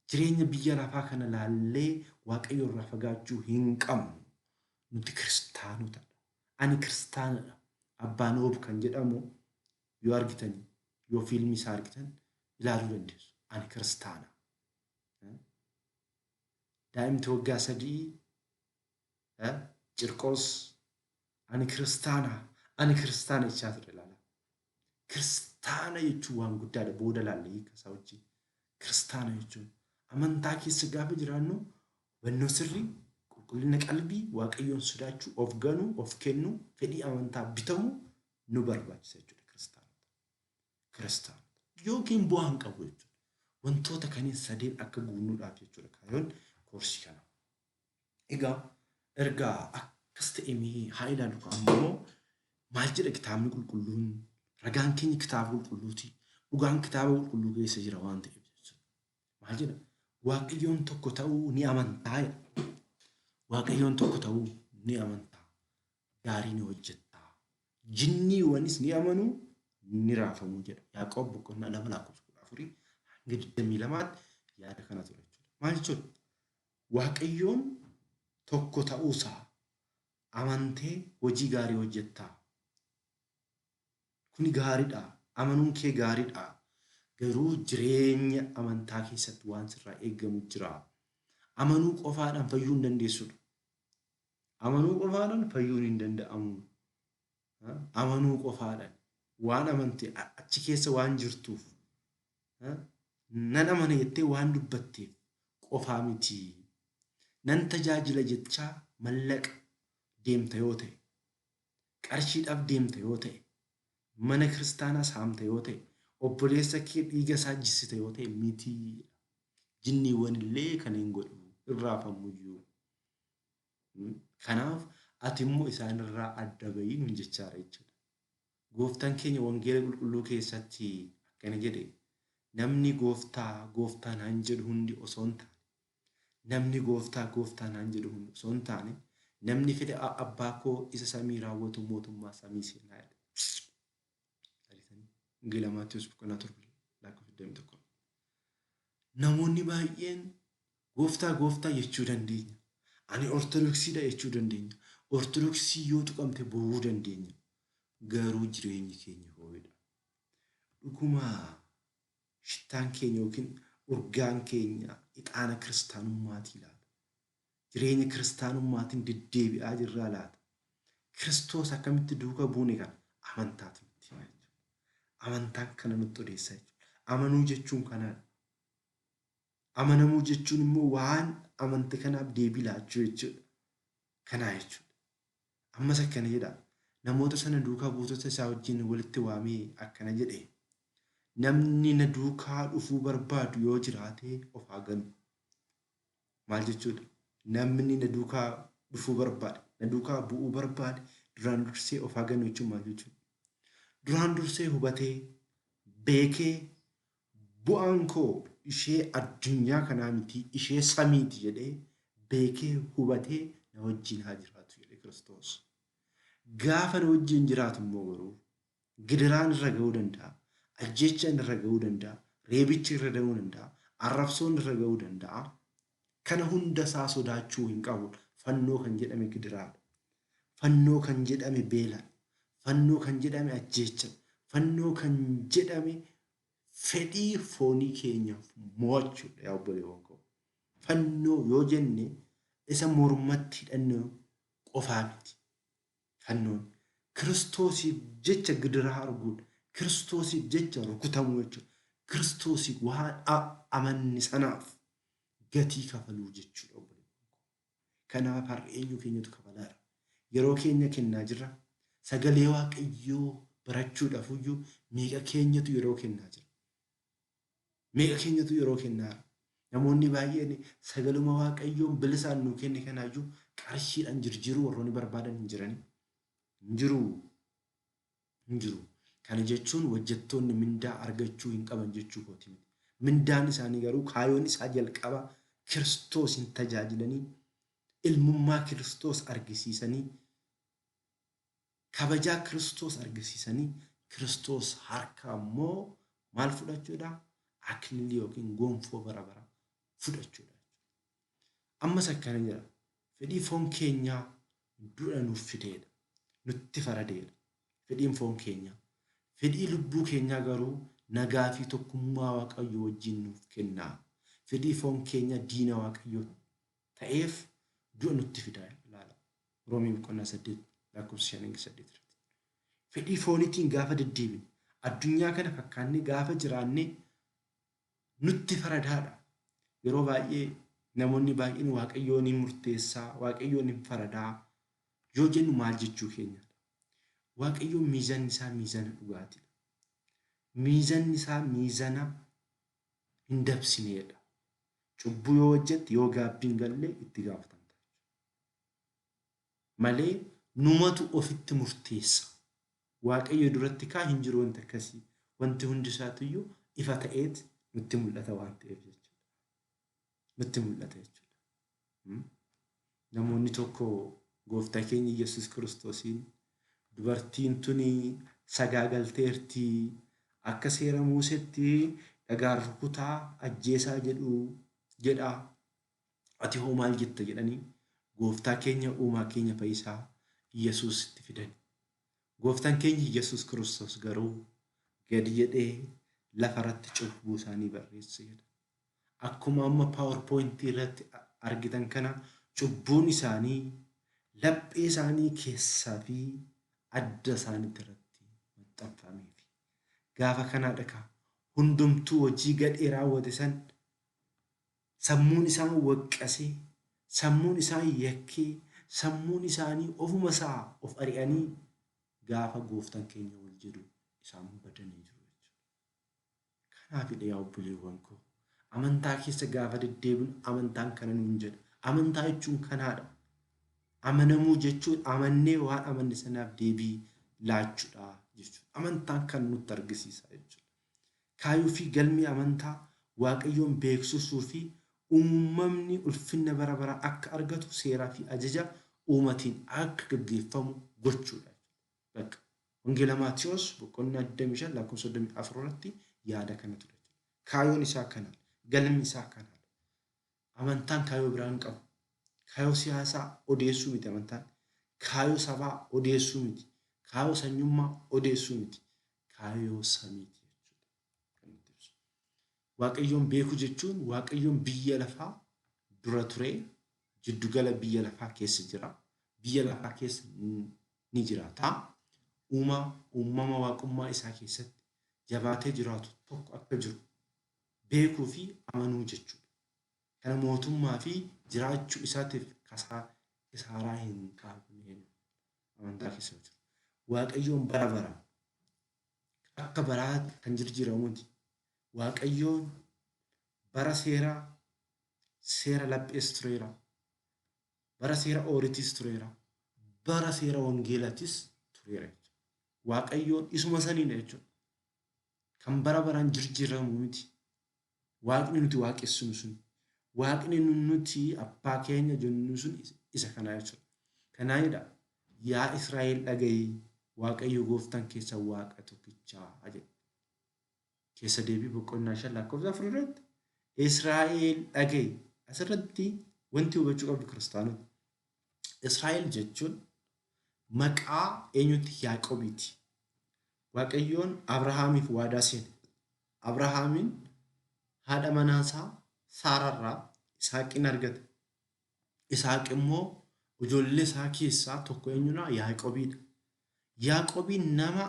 Jireenya biyya lafaa kana laallee waaqayyo irraa fagaachuu hin qabnu. Nuti kiristaanota. Ani kiristaanadha. Abbaan Oob kan jedhamu yoo argitanii yoo fiilmii isaa argitan ilaaluu dandeessu. Ani kiristaana. Daa'imti waggaa 3 Cirqoos ani kiristaana jechaa ture ilaala. Kiristaana jechuun waan guddaadha. Booda laallee hiikasaa wajjin kiristaana jechuun amantaa keessa gaafa jiraannu hubannoo sirrii, qulqullina qalbii, waaqayyoon sodaachuu, of ganuu, of kennuu, fedhii amantaa bitamuu nu barbaachisa jechuudha kiristaanota. Yookiin bu'aan qabu jechuudha. Wantoota kanneen sadeen akka guunuudhaaf jechuudha kaayoon koorsii kana. Egaa ergaa akkas ta'ee haa ilaallu ammoo maal jedha kitaabni qulqulluun? Ragaan keenya kitaaba qulqulluuti. Dhugaan kitaaba qulqulluu keessa jira waan ta'eef jechuudha. Maal jedha? Waaqayyoon tokko ta'uu ni amantaa. Waaqayyoon tokko ta'uu ni amantaa. Gaarii ni hojjettaa. Jinniiwwanis ni amanuu ni raafamuu jedha. Yaaqoob boqonnaa 2:14 hanga 22 yaada kana ture jechuudha. Maal jechuudha? Waaqayyoon tokko ta'uusaa amantee hojii gaarii hojjettaa. Kuni gaariidha. Amanuun kee gaariidha. Garuu jireenya amantaa keessatti waan sirraa eegamu jira. Amanuu qofaadhaan fayyuu hin dandeessudha. Amanuu qofaadhaan fayyuun hin danda'amu. Amanuu qofaadhaan waan amante achi keessa waan jirtuuf nan amana jettee waan dubbatteef qofaa miti. Nan tajaajila jechaa mallaqa deemta yoo ta'e, qarshiidhaaf deemta yoo ta'e, mana kiristaanaa saamta yoo ta'e, obboleessa kee dhiiga isaa jissita yoo ta'e miti. Jinniiwwan illee kan hin godhu irraafamuyyuu. Kanaaf ati immoo isaan irraa adda bahii nun jechaadha jechuudha. Gooftaan keenya wangeela qulqulluu keessatti akkana jedhe, namni gooftaa gooftaa naan jedhu hundi osoo hin taane, namni gooftaa gooftaa naan jedhu hundi osoo hin taane, namni fedha abbaa koo isa samii raawwatu mootummaa samii seenaa jedhe. Wangeela Maatiyuus boqonnaa 7:21. Namoonni baay'een gooftaa gooftaa jechuu dandeenya. Ani ortodoksiidha jechuu dandeenya. Ortodoksii yoo tuqamte bo'uu dandeenya. Garuu jireenyi keenya ho'edha. Dhuguma shittaan keenya yookiin urgaan keenya ixaana kiristaanummaatii laata? Jireenya kiristaanummaatiin deddeebi'aa jirraa laata? Kiristoos akkamitti duuka buune kana amantaatu nutti hima jechuudha. Amantaan kana nutti odeessa jechuudha. Amanuu jechuun kanaadha. Amanamuu jechuun immoo waan amante kanaaf deebii laachuu jechuudha. Kanaa jechuudha. Ammas akkana jedha. Namoota sana duukaa buutota isaa wajjin walitti waamee akkana jedhe. Namni na duukaa dhufuu barbaadu yoo jiraate of haa ganu. Maal jechuudha? Namni na duukaa dhufuu barbaade, na duukaa bu'uu barbaade duraan dursee of haa ganu jechuun maal jechuudha? Duraan dursee hubatee beekee bu'aan koo ishee addunyaa kanaa miti, ishee samiiti jedhee beekee hubatee na wajjin haa jiraatu jedhe Kiristoos. Gaafa na wajjin jiraatu immoo garuu gidiraan irra ga'uu danda'a, ajjechaan irra ga'uu danda'a, reebichi irra ga'uu danda'a, arrabsoon irra ga'uu danda'a. Kana hunda isaa sodaachuu hin qabu. Fannoo kan jedhame gidiraadha. Fannoo kan jedhame beela. Fannoo kan jedhame ajjecha. Fannoo kan jedhame fedhii foonii keenyaaf mo'achuudha yaa obboleewwan koo. Fannoo yoo jenne isa mormatti hidhannoo qofaa miti. Fannoon Kiristoosiif jecha gidiraa arguudha. Kiristoosiif jecha rukutamuu jechuudha. Kiristoosiif waan amanni sanaaf gatii kafaluu jechuudha obboleewwan koo. Kanaaf har'a eenyu keenyatu kafalaadha. Yeroo keenya kennaa jirra. Sagalee Waaqayyoo barachuudhaaf iyyuu meeqa keenyatu yeroo kennaa jira. Meeqa keenyatu yeroo kennaa jira. Namoonni baay'een sagaluma Waaqayyoon bilisaan nuu kenne kanaayyuu qarshiidhaan jirjiruu warroonni barbaadan hin jirani. Hin jiru. Kana jechuun hojjettoonni mindaa argachuu hin qaban jechuu kooti miti. Mindaan isaanii garuu kaayoon isaa jalqaba Kiristoos hin tajaajilanii, ilmummaa Kiristoos argisiisanii, kabajaa Kiristoos argisiisanii, Kiristoos harkaa immoo maal fudhachuudha? Akililii yookiin gonfoo bara bara fudhachuudha. Ammas akkana jira. Fedhii foon keenyaa du'a nuuf fideedha. Nutti faradeedha. Fedhiin foon keenyaa. Fedhii lubbuu keenyaa garuu nagaa fi tokkummaa Waaqayyoo wajjin nuuf kenna. Fedhii foon keenya diina Waaqayyoo ta'eef du'a nutti fidaa ilaala. Roomii boqonnaa 8:8. Fedhii fooniitiin gaafa deddeebine addunyaa kana fakkaannee gaafa jiraanne nutti faradaadha. Yeroo baay'ee namoonni baay'een Waaqayyoon hin murteessaa, Waaqayyoon hin faradaa yoo jennu maal jechuu keenyadha? Waaqayyoon miizanni isaa miizana dhugaatiidha. Miizanni isaa miizana hin dabsineedha. Cubbuu yoo hojjette yoo gaabbiin galle itti gaafatamta. Malee numatu ofitti murteessa. Waaqayyo duratti kaa hin jiru wanti akkasii. Wanti hundi isaatiyyuu ifa ta'eet nutti mul'ata waan ta'eef jechuudha. Nutti mul'ata jechuudha. Namoonni tokko gooftaa keenya Yesuus Kiristoosiin dubartiin tuni sagaagalteerti akka seera Museetti dhagaan rukutaa ajjeesaa jedha. Ati hoo maal jetta jedhanii gooftaa keenya uumaa keenya fayyisaa Yesuusitti fidan. Gooftaan keenya Yesuus Kiristoos garuu gadi jedhee lafarratti cubbuu isaanii barreesseera. Akkuma amma paawerpoointii irratti argitan kana cubbuun isaanii laphee isaanii keessaa fi adda isaaniitti irratti maxxanfameefi. Gaafa kanaadha hundumtuu hojii gadhee raawwate san sammuun isaan waqqasee, sammuun isaan yakkee, sammuun isaanii ofuma isaa of ari'anii gaafa gooftaan keenya wal jedhu isaan badanii jiru jechuudha. Kanaafidha yaa obboleewwan koo amantaa keessa gaafa deddeebinu amantaan kana nuun jedha. Amantaa jechuun kanaadha. Amanamuu jechuun amannee waan amanne sanaaf deebii laachuudha jechuudha. Amantaan kan nutti argisiisa jechuudha. Kaayyoo fi galmi amantaa Waaqayyoon beeksisuu fi uumamni ulfinna bara baraa akka argatu seeraa fi ajaja uumatiin akka gaggeeffamu gochuudha. Bakka Wangeela Maatiyos boqonnaa 25 lakkoofsa 34 irratti yaada kanatu jira. Kaayyoon isaa kana, galmi isaa kana. Amantaan kaayyoo biraa hin qabu. Kaayyoo siyaasaa odeessuu miti amantaan. Kaayyoo sabaa odeessuu miti. Kaayyoo sanyummaa odeessuu miti. Kaayyoo samiiti jechuudha. Waaqayyoon beeku jechuun Waaqayyoon biyya lafaa dura ture, jiddugala biyya lafaa keessa jira. Biyya lafaa keessa ni jiraata. Uumama waaqummaa isaa keessatti jabaatee jiraatu tokko akka jiru beekuu fi amanuu jechuudha. Kana mootummaa fi jiraachuu isaatiif kasaaraa hin qabu amantaa keessa jiru. Waaqayyoon bara bara akka baraa kan jijjiiramuuti. Waaqayyoon bara seera laphees tureera. Bara seera ooritis tureera. Bara seera wangeelatis tureera. Waaqayyoon isuma saniidha jechuudha. Kan bara baraan jijjiiramu miti. Waaqni nuti waaqessinu sun. Waaqni nuti abbaa keenya jennu sun isa kanaa jechuudha. Kanaanidha yaa Israa'el dhaga'i Waaqayyo gooftaan keessa waaqa tokkichaa jedhe. Keessa deebii boqonnaa 5 lakkoofsa 4 irratti Israa'el dhaga'i. Asirratti wanti hubachuu qabdu kiristaanota. Israa'el jechuun maqaa eenyuti? Yaaqoobiiti. Waaqayyoon Abrahaamiif waadaa seene. Abrahaamin haadha manaasaa Saararraa Isaaqin argate. Isaaq immoo ijoollee isaa keessaa tokko eenyudha? Yaaqoobiidha. Yaaqoobiin nama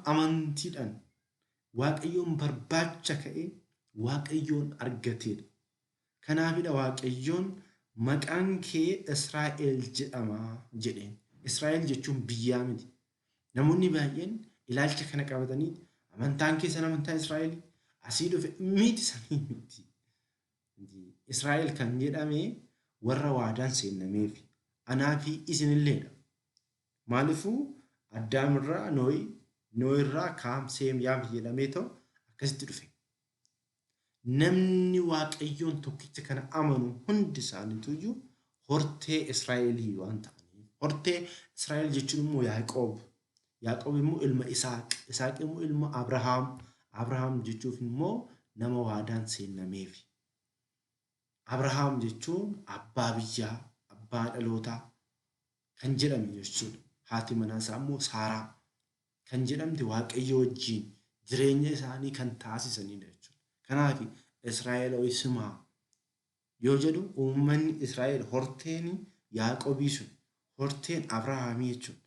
amantiidhaan Waaqayyoon barbaacha ka'ee Waaqayyoon argateedha. Kanaafidha Waaqayyoon maqaan kee Israa'el jedhama jedheen. Israa'el jechuun biyyaa miti. Namoonni baay'een ilaalcha kana qabatanii amantaan keessan amantaa Israa'elii asii dhufe miti sanii miti. Israa'el kan jedhame warra waadaan seennameef anaa fi isinilleedha. Maaliifuu Addaamirraa Nooyirraa Kaam Seem Yaam jedhamee ta'u akkasitti dhufe. Namni Waaqayyoon tokkicha kana amanu hundi isaaniitu hortee Israa'elii waan ta'aniif. Hortee Israa'el jechuun immoo Yaaqoob. Yaaqoob immoo ilma Isaaq. Isaaq immoo ilma Abrahaam. Abrahaam jechuuf immoo nama waadaan seennameef. Abrahaam jechuun abbaa biyyaa, abbaa dhalootaa kan jedhame jechuudha. Haati manaasaa immoo Saaraa kan jedhamte Waaqayyo wajjin jireenya isaanii kan taasisanidha jechuudha. Kanaaf Israa'el simaa yoo jedhu uummanni Israa'el horteen Yaaqoobii sun horteen Abrahaamii jechuudha.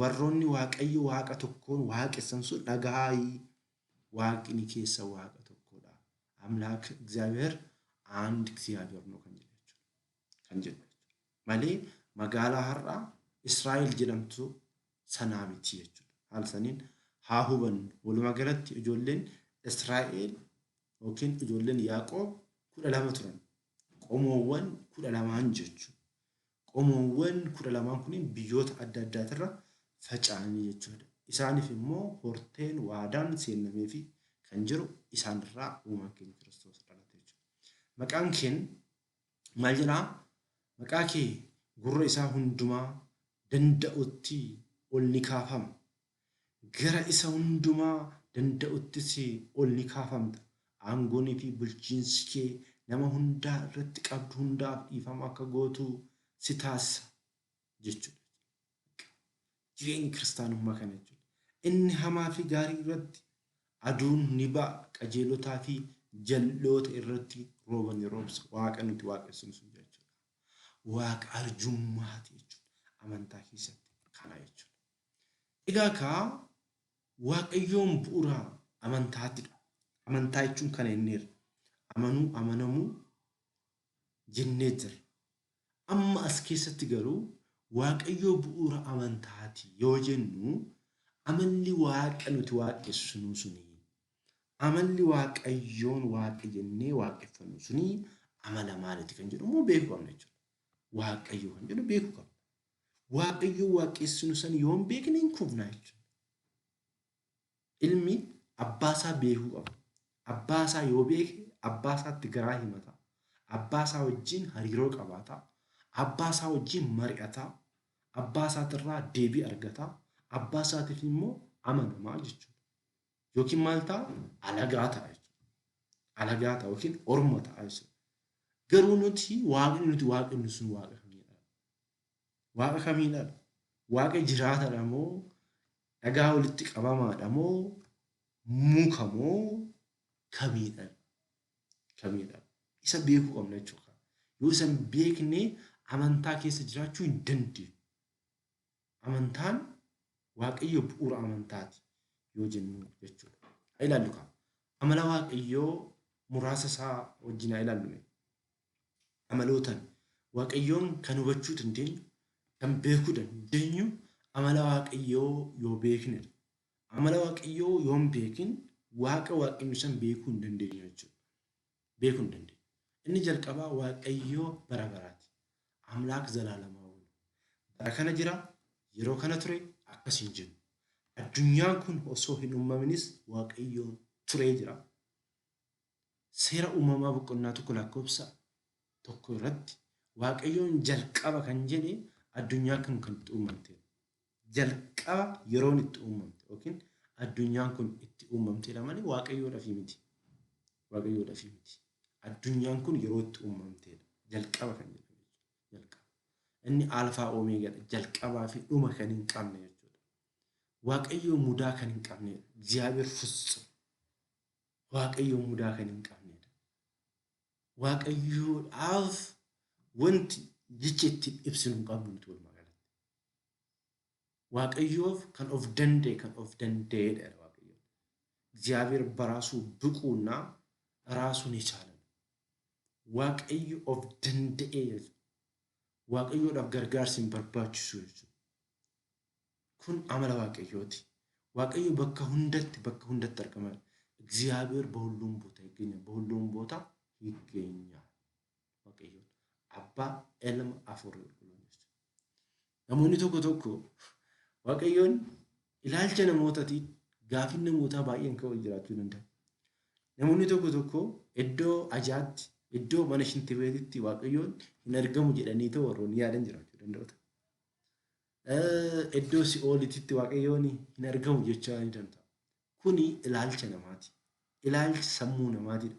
Warroonni Waaqayyo waaqa tokkoon waaqessan sun dhagaa'ii waaqni keessa waaqa tokkodha. Amlaak እግዚአብሔር አንድ እግዚአብሔር ነው kan jedhu malee magaalaa har'aa Israa'el jedhamtu sanaa miti jechuudha. Haal saniin haa hubannu. Walumaa galatti ijoolleen Israa'el yookiin ijoolleen Yaaqoob 12 turan. Qomoowwan 12 jechuudha. Qomoowwan 12 kun biyyoota adda addaatirra faca'anii jechuudha. Isaaniif immoo horteen waadaan seennameefi kan jiru isaanirraa uumaan keenya Kiristoos dhalate jechuudha. Maqaan keen maal jedhaa? Maqaa kee gurra isaa hundumaa danda'utti ol ni kaafama. Gara isa hundumaa danda'uttis ol ni kaafamta. Aangoonii fi bulchiinsi kee nama hundaa irratti qabdu hundaaf dhiifama akka gootu si taasisa. jechuudha. Jireenyi kiristaanummaa kana jechuudha. Inni hamaa fi gaarii irratti aduun ni ba'a, qajeelotaa fi jal'oota irratti rooba ni roobsa. Waaqa nuti waaqessinu sun jechuudha. Waaqa arjummaati jechuudha. Amantaa keessatti kana jechuudha. Egaa kaa Waaqayyoon bu'uura amantaatidha. Amantaa jechuun kana inni amanuu amanamuu jennee jirra. Amma as keessatti garuu Waaqayyoo bu'uura amantaati yoo jennu amalli waaqa nuti waaqessinu suni amalli Waaqayyoon waaqa jennee waaqeffannu suni amala maaliiti kan jedhu immoo beekuu qabna jechuudha. Waaqayyo kan jedhu beekuu qabna. Waaqayyoo waaqessinu san yoo hin beekne hin kufna jechuudha. Ilmi abbaasaa beekuu qaba. Abbaasaa yoo beeke abbaasaatti garaa himata. Abbaasaa wajjin hariiroo qabaata. Abbaasaa wajjin mari'ata. Abbaasaatiirraa deebii argata. Abbaasaatiif immoo amanamaa jechuudha. Yookiin maal ta'a? Alagaa ta'a jechuudha. Alagaa ta'a yookiin orma ta'a jechuudha. Garuu waaqni nuti waaqni sun waaqa kamiidha? Waaqa kamiidha? Waaqa jiraataadha moo dhagaa walitti qabamaadha moo muka moo kamiidha? Kamiidha? Isa beekuu qabna jechuudha. Yoo isa hin beekne amantaa keessa jiraachuu hin dandeenyu. Amantaan Waaqayyo bu'uura amantaati yoo jennu jechuudha. Ilaallu kaa amala Waaqayyoo muraasa isaa wajjin ilaallu. Amalootaan Waaqayyoon kan hubachuu dandeenyu, kan beekuu dandeenyu amala Waaqayyoo yoo beeknedha. Amala Waaqayyoo yoo hin beekin waaqa Waaqayyo san beekuu hin dandeenyu jechuudha. Beekuu hin dandeenyu. Inni jalqabaa Waaqayyoo bara baraati. Amlaak zalaalamaa bara kana jira, yeroo kana ture akkasiin jiru. Addunyaan kun osoo hin uumaminis Waaqayyoon turee jira. Seera uumamaa boqonnaa tokko lakkoofsa tokko irratti Waaqayyoon jalqaba kan jedhe addunyaa kun kan itti uumamte. Jalqaba yeroon itti uumamte yookiin addunyaan kun itti uumamtedha malee Waaqayyoodhaaf miti. Waaqayyoodhaaf miti. Addunyaan kun yeroo itti uumamtedha. Jalqaba kan jedhamu. Jalqaba. Inni alfaa oomeegaadha. Jalqabaa fi dhuma kan hin qabne jechuudha. Waaqayyoo mudaa kan hin qabnedha. እግዚአብሔር ፍጹም Waaqayyoo mudaa kan hin qabnedha. Waaqayyoodhaaf wanti jecha itti ibsinu hin qabnu nuti walumaa galatti. Waaqayyoof kan of danda'e kan of danda'edha Waaqayyo. እግዚአብሔር በራሱ ብቁና ራሱን የቻለ ነው። Waaqayyo of danda'e Waaqayyoodhaaf gargaarsi hin barbaachisu jechuudha. Kun amala Waaqayyooti. Waaqayyo bakka hundatti argama. እግዚአብሔር በሁሉም ቦታ ይገኛል። በሁሉም ቦታ ይገኛል። Waaqayyo አባ ኤልም አፎር namoonni tokko Waaqayyoon ilaalcha namootatiin gaafii namootaa baay'een ka'uu jiraachuu danda'a. Namoonni tokko iddoo ajaatti iddoo mana shintibeetitti Waaqayyoon hin argamu jedhanii ta'u warroonni yaadan jiraachuu danda'u. Iddoo si'oolititti Waaqayyoon hin argamu jechaa ni danda'a. Kuni ilaalcha namaati. Ilaalcha sammuu namaatidha.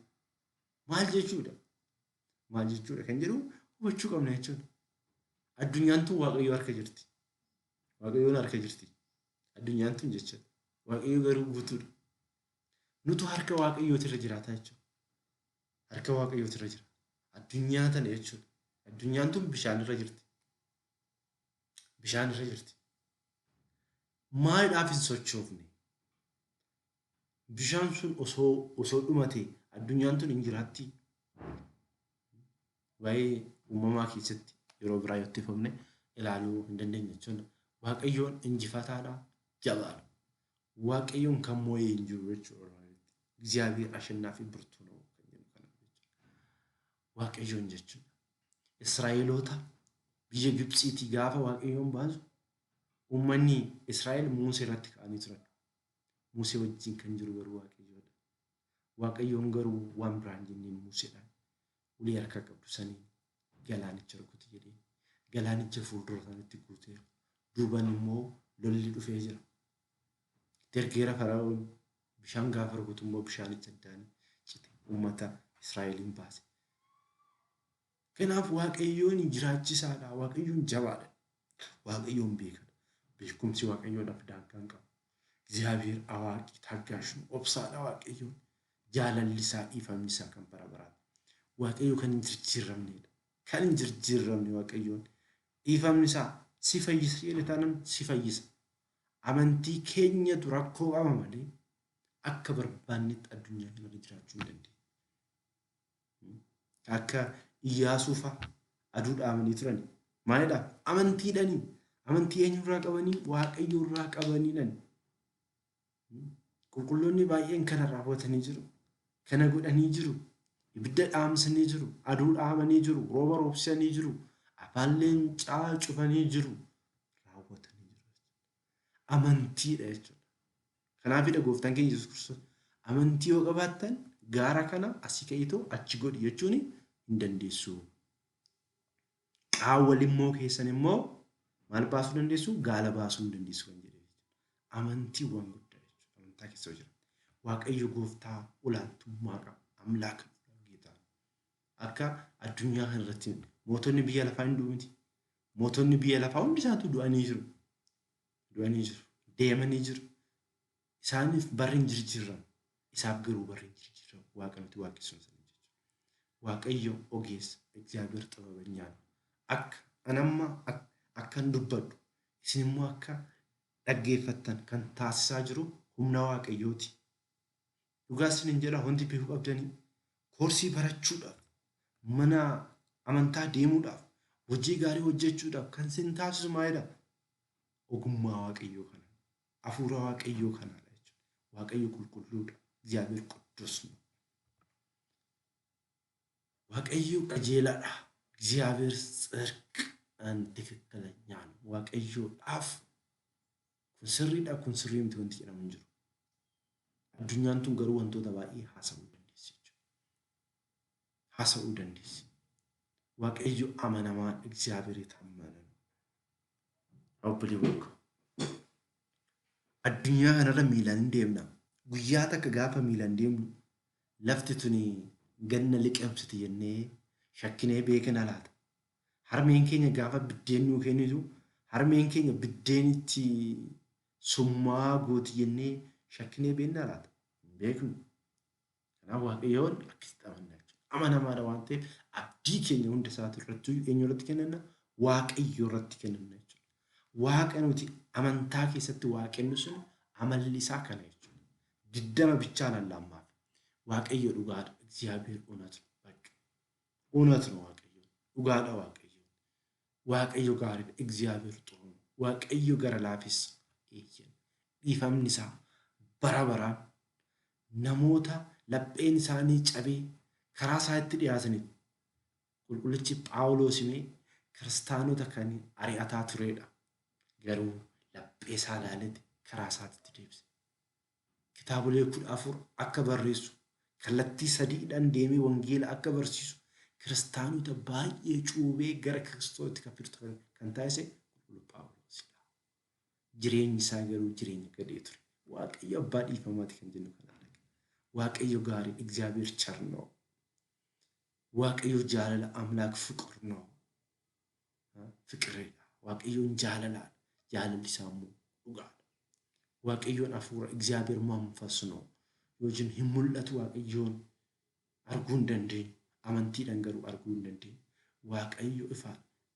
Maal jechuudha? Maal jechuudha kan jedhu hubachuu qabna jechuudha. Addunyaan tun Waaqayyoo harka jirti. Waaqayyoon harka jirti. Addunyaan tun jechuudha. Waaqayyoo garuu guutuudha. Nutu harka Waaqayyootirra jiraata jechuudha. Harka Waaqayyootirra jira. Addunyaa tana jechuudha. Addunyaan tun bishaanirra jirti. Bishaanirra jirti. Maaliidhaaf hin sochoofne? Bishaan sun osoo dhumate addunyaan tun hin jiraatti. Waa'ee uumamaa keessatti yeroo biraa yoo ittifamne ilaaluu hin dandeenye jechuudha. Waaqayyoon injifataadha, jabaadha. Waaqayyoon kan moo'ee hin jiru jechuudha. እግዚአብሔር አሸናፊ ብርቱ ነው Waaqayyoon jechuudha. Israa'eloota biyya Gibxiitii gaafa Waaqayyoon baasu uummanni Israa'el Musee irratti ka'anii turan. Musee wajjin kan jiru garuu Waaqayyoodha. Waaqayyoon garuu waan biraan jenneen Museedhaan ulee harka qabdu sanii galaanicha rukuti jedhee galaanicha fuuldura isaaniitti guuteera. Duubaan immoo lolli dhufee jira. Dargeera Fara'oon bishaan gaafa rukutu immoo bishaanicha addaan cite uummata Israa'eliin baase. Kanaaf Waaqayyoon jiraachisaadha. Waaqayyoon jabaadha. waaqayyoon beekan beekumsi waaqayyoodhaaf daangaan qabu እግዚአብሔር አዋቂ ታጋሽ ነው ኦብሳadha waaqayyoon jaalalli isaa dhiifamni isaa kan bara baraati waaqayyo kan hin jijjiiramnedha kan hin jijjiiramne waaqayyoon dhiifamni isaa si fayyisa jedhe taanaan si fayyisa amantii keenyatu rakkoo qaba malee akka barbaannetti addunyaa kana jiraachuu hin dandeenye. Akka Iyyaasuu fa'a aduu dhaabanii turani. Maalidhaaf? Amantiidhani. Amantii eenyurraa qabanii? Waaqayyoorraa qabaniidhani. Qulqulloonni baay'een kana raawwatanii jiru. Kana godhanii jiru. Ibidda dhaamsanii jiru. Aduu dhaabanii jiru. Rooba roobsanii jiru. Afaan leencaa cufanii jiru. Raawwatanii jiru. Amantiidha jechuudha. Kanaafidha gooftaan keenya Yesuus Kiristoos amantii yoo qabaattan gaara kana asii ka'itoo achi godhi jechuun hin dandeessu. Qaawwal immoo keessan immoo maal baasuu dandeessu? Gaala baasuu hin dandeessu kan jedhe. Amantiiwwan guddaa jechuudha. Amantaa keessa jira. Waaqayyo gooftaa olaantummaa qaba. Amlaaka geetaa. Akka addunyaa kanarratti mootonni biyya lafaa hin du'u miti. Mootonni biyya lafaa hundi isaatu du'anii jiru. Du'anii jiru. Deemanii jiru. Isaaniif barri hin jirjiirramu. Isaaf garuu barri hin jirjiirramu. Waaqa nuti waaqessuun sana jechuudha. Waaqayyo ogeessa እግዚአብሔር ጥበበኛ ነው. Akka anamma akkan dubbadhu isin immoo akka dhaggeeffattan kan taasisaa jiru humna waaqayyooti. Dhugaa isin jedha wanti beekuu qabdanii koorsii barachuudhaaf mana amantaa deemuudhaaf hojii gaarii hojjechuudhaaf kan isin taasisu maalidha? Ogummaa waaqayyoo kana hafuura waaqayyoo kanaadha jechuudha. Waaqayyo qulqulluudha. እግዚአብሔር ቅዱስ ነው. waaqayyo qajeelaadha. እግዚአብሔር ጽድቅ ትክክለኛ ነው. waaqayyoodhaaf kun sirriidha kun sirrii miti wanti jedhamu hin jiru. Addunyaan tun garuu wantoota baay'ee haasa'uu dandeessi jechuudha. Haasa'uu dandeessi. waaqayyo amanamaa እግዚአብሔር የታመነ ነው. Obboleewwan koo addunyaa kanarra miilaan hin deemna. Guyyaa takka gaafa miilaan deemnu lafti tuni ganna liqeemsiti jennee shakkinee beekna laata? Harmeen keenya gaafa biddeen nuu kennitu harmeen keenya biddeenitti summaa gooti jennee shakkinee beekna laata? Hin beeknu. Kanaaf waaqayyoon akkasitti amanna jechuudha. Amanamaadha waan ta'eef abdii keenya hunda isaati irratti eenyu irratti kennanna? Waaqayyo irratti kennanna jechuudha. Waaqa nuti amantaa keessatti waaqennu sun amalli isaa kana jechuudha. Diddama bichaa lallaammaaf. waaqayyo dhugaadha. እግዚአብሔር እውነት ነው። በቃ እውነት ነው። waaqayyo dhugaadha. waaqayyo gaariidha. እግዚአብሔር ጥሩ ነው። waaqayyo gara laafessa dhiifamni isaa bara baraan namoota lapheen isaanii cabee karaa isaatti dhiyaatanitti qulqullichi Phaawulos himee kiristaanota kan ari'ataa turedha. Garuu laphee isaa ilaalete karaa isaatti deebise. Kitaabolee 14 akka barreessu kallattii sadiidhaan deemee wangeela akka barsiisu kiristaanota baay'ee cuubee gara Kiristootti kan taasise qulqulluu Phaawulosidha. Jireenyi isaa garuu jireenya gadhee ture. Waaqayyo abbaa dhiifamaati kan jennu kana argina. Waaqayyo gaarii እግዚአብሔር ቸር ነው. waaqayyo jaalala አምላክ ፍቅር ነው. ፍቅሬዳ waaqayyoon jaalalaadha. Jaalalli isaa immoo dhugaadha. waaqayyoon hafuura እግዚአብሔር መንፈስ ነው. Yoojin hin mul'atu waaqayyoon arguu hin dandeenyu. Amantiidhaan garuu arguu hin dandeenyu. Waaqayyo ifa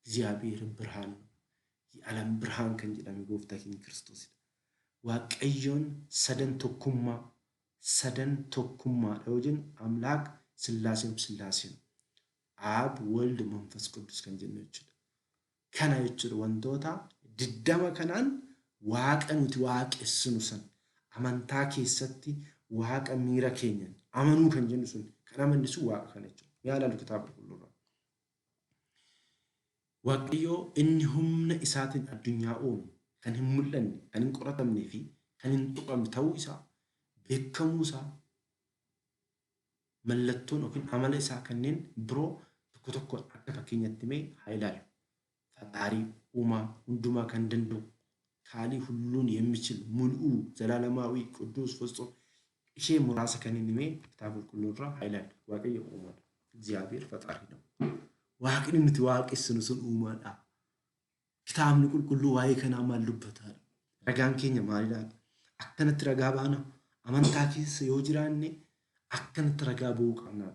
እግዚአብሔር ብርሃን ነው. የዓለም ብርሃን kan jedhame gooftaa keenya Kiristoosidha. waaqayyoon sadan tokkummaadha yoojin አምላክ ስላሴም ስላሴ ነው. አብ ወልድ መንፈስ ቅዱስ kan jennu jechuudha. Kana jechuudha wantoota diddama kanaan waaqa nuti waaqessinu san amantaa keessatti waaqa miira keenyan amanuu kan jennu sun kan amannisu waaqa kana jechuudha. Yaalaalu kitaaba qulqulluurraa. Waaqayyo inni humna isaatiin addunyaa uume kan hin mul'anne, kan hin qoratamnee fi kan hin tuqamne ta'uu isaa beekamuu isaa mallattoon yookiin amala isaa kanneen biroo tokko tokko akka fakkeenyatti mee haa ilaallu. ፈጣሪ ኡማ ሁንዱማ ከንደንዶ ካሊ ሁሉን የሚችል ሙሉ ዘላለማዊ ቅዱስ ፍጹም እሺ ሙራሰ ከነኒሜ ክታብ ኩሉራ ሃይላንድ ዋቀየ ኡማ እግዚአብሔር ፈጣሪ ነው። ዋቅን ምት ዋቅስኑ ስን ኡማዳ Kitaabni qulqulluu waa'ee kanaa maal dubbata? Ragaan keenya maalidha? Akkanatti ragaa baana. Amantaa keessa yoo jiraanne akkanatti ragaa ba'uu qabna.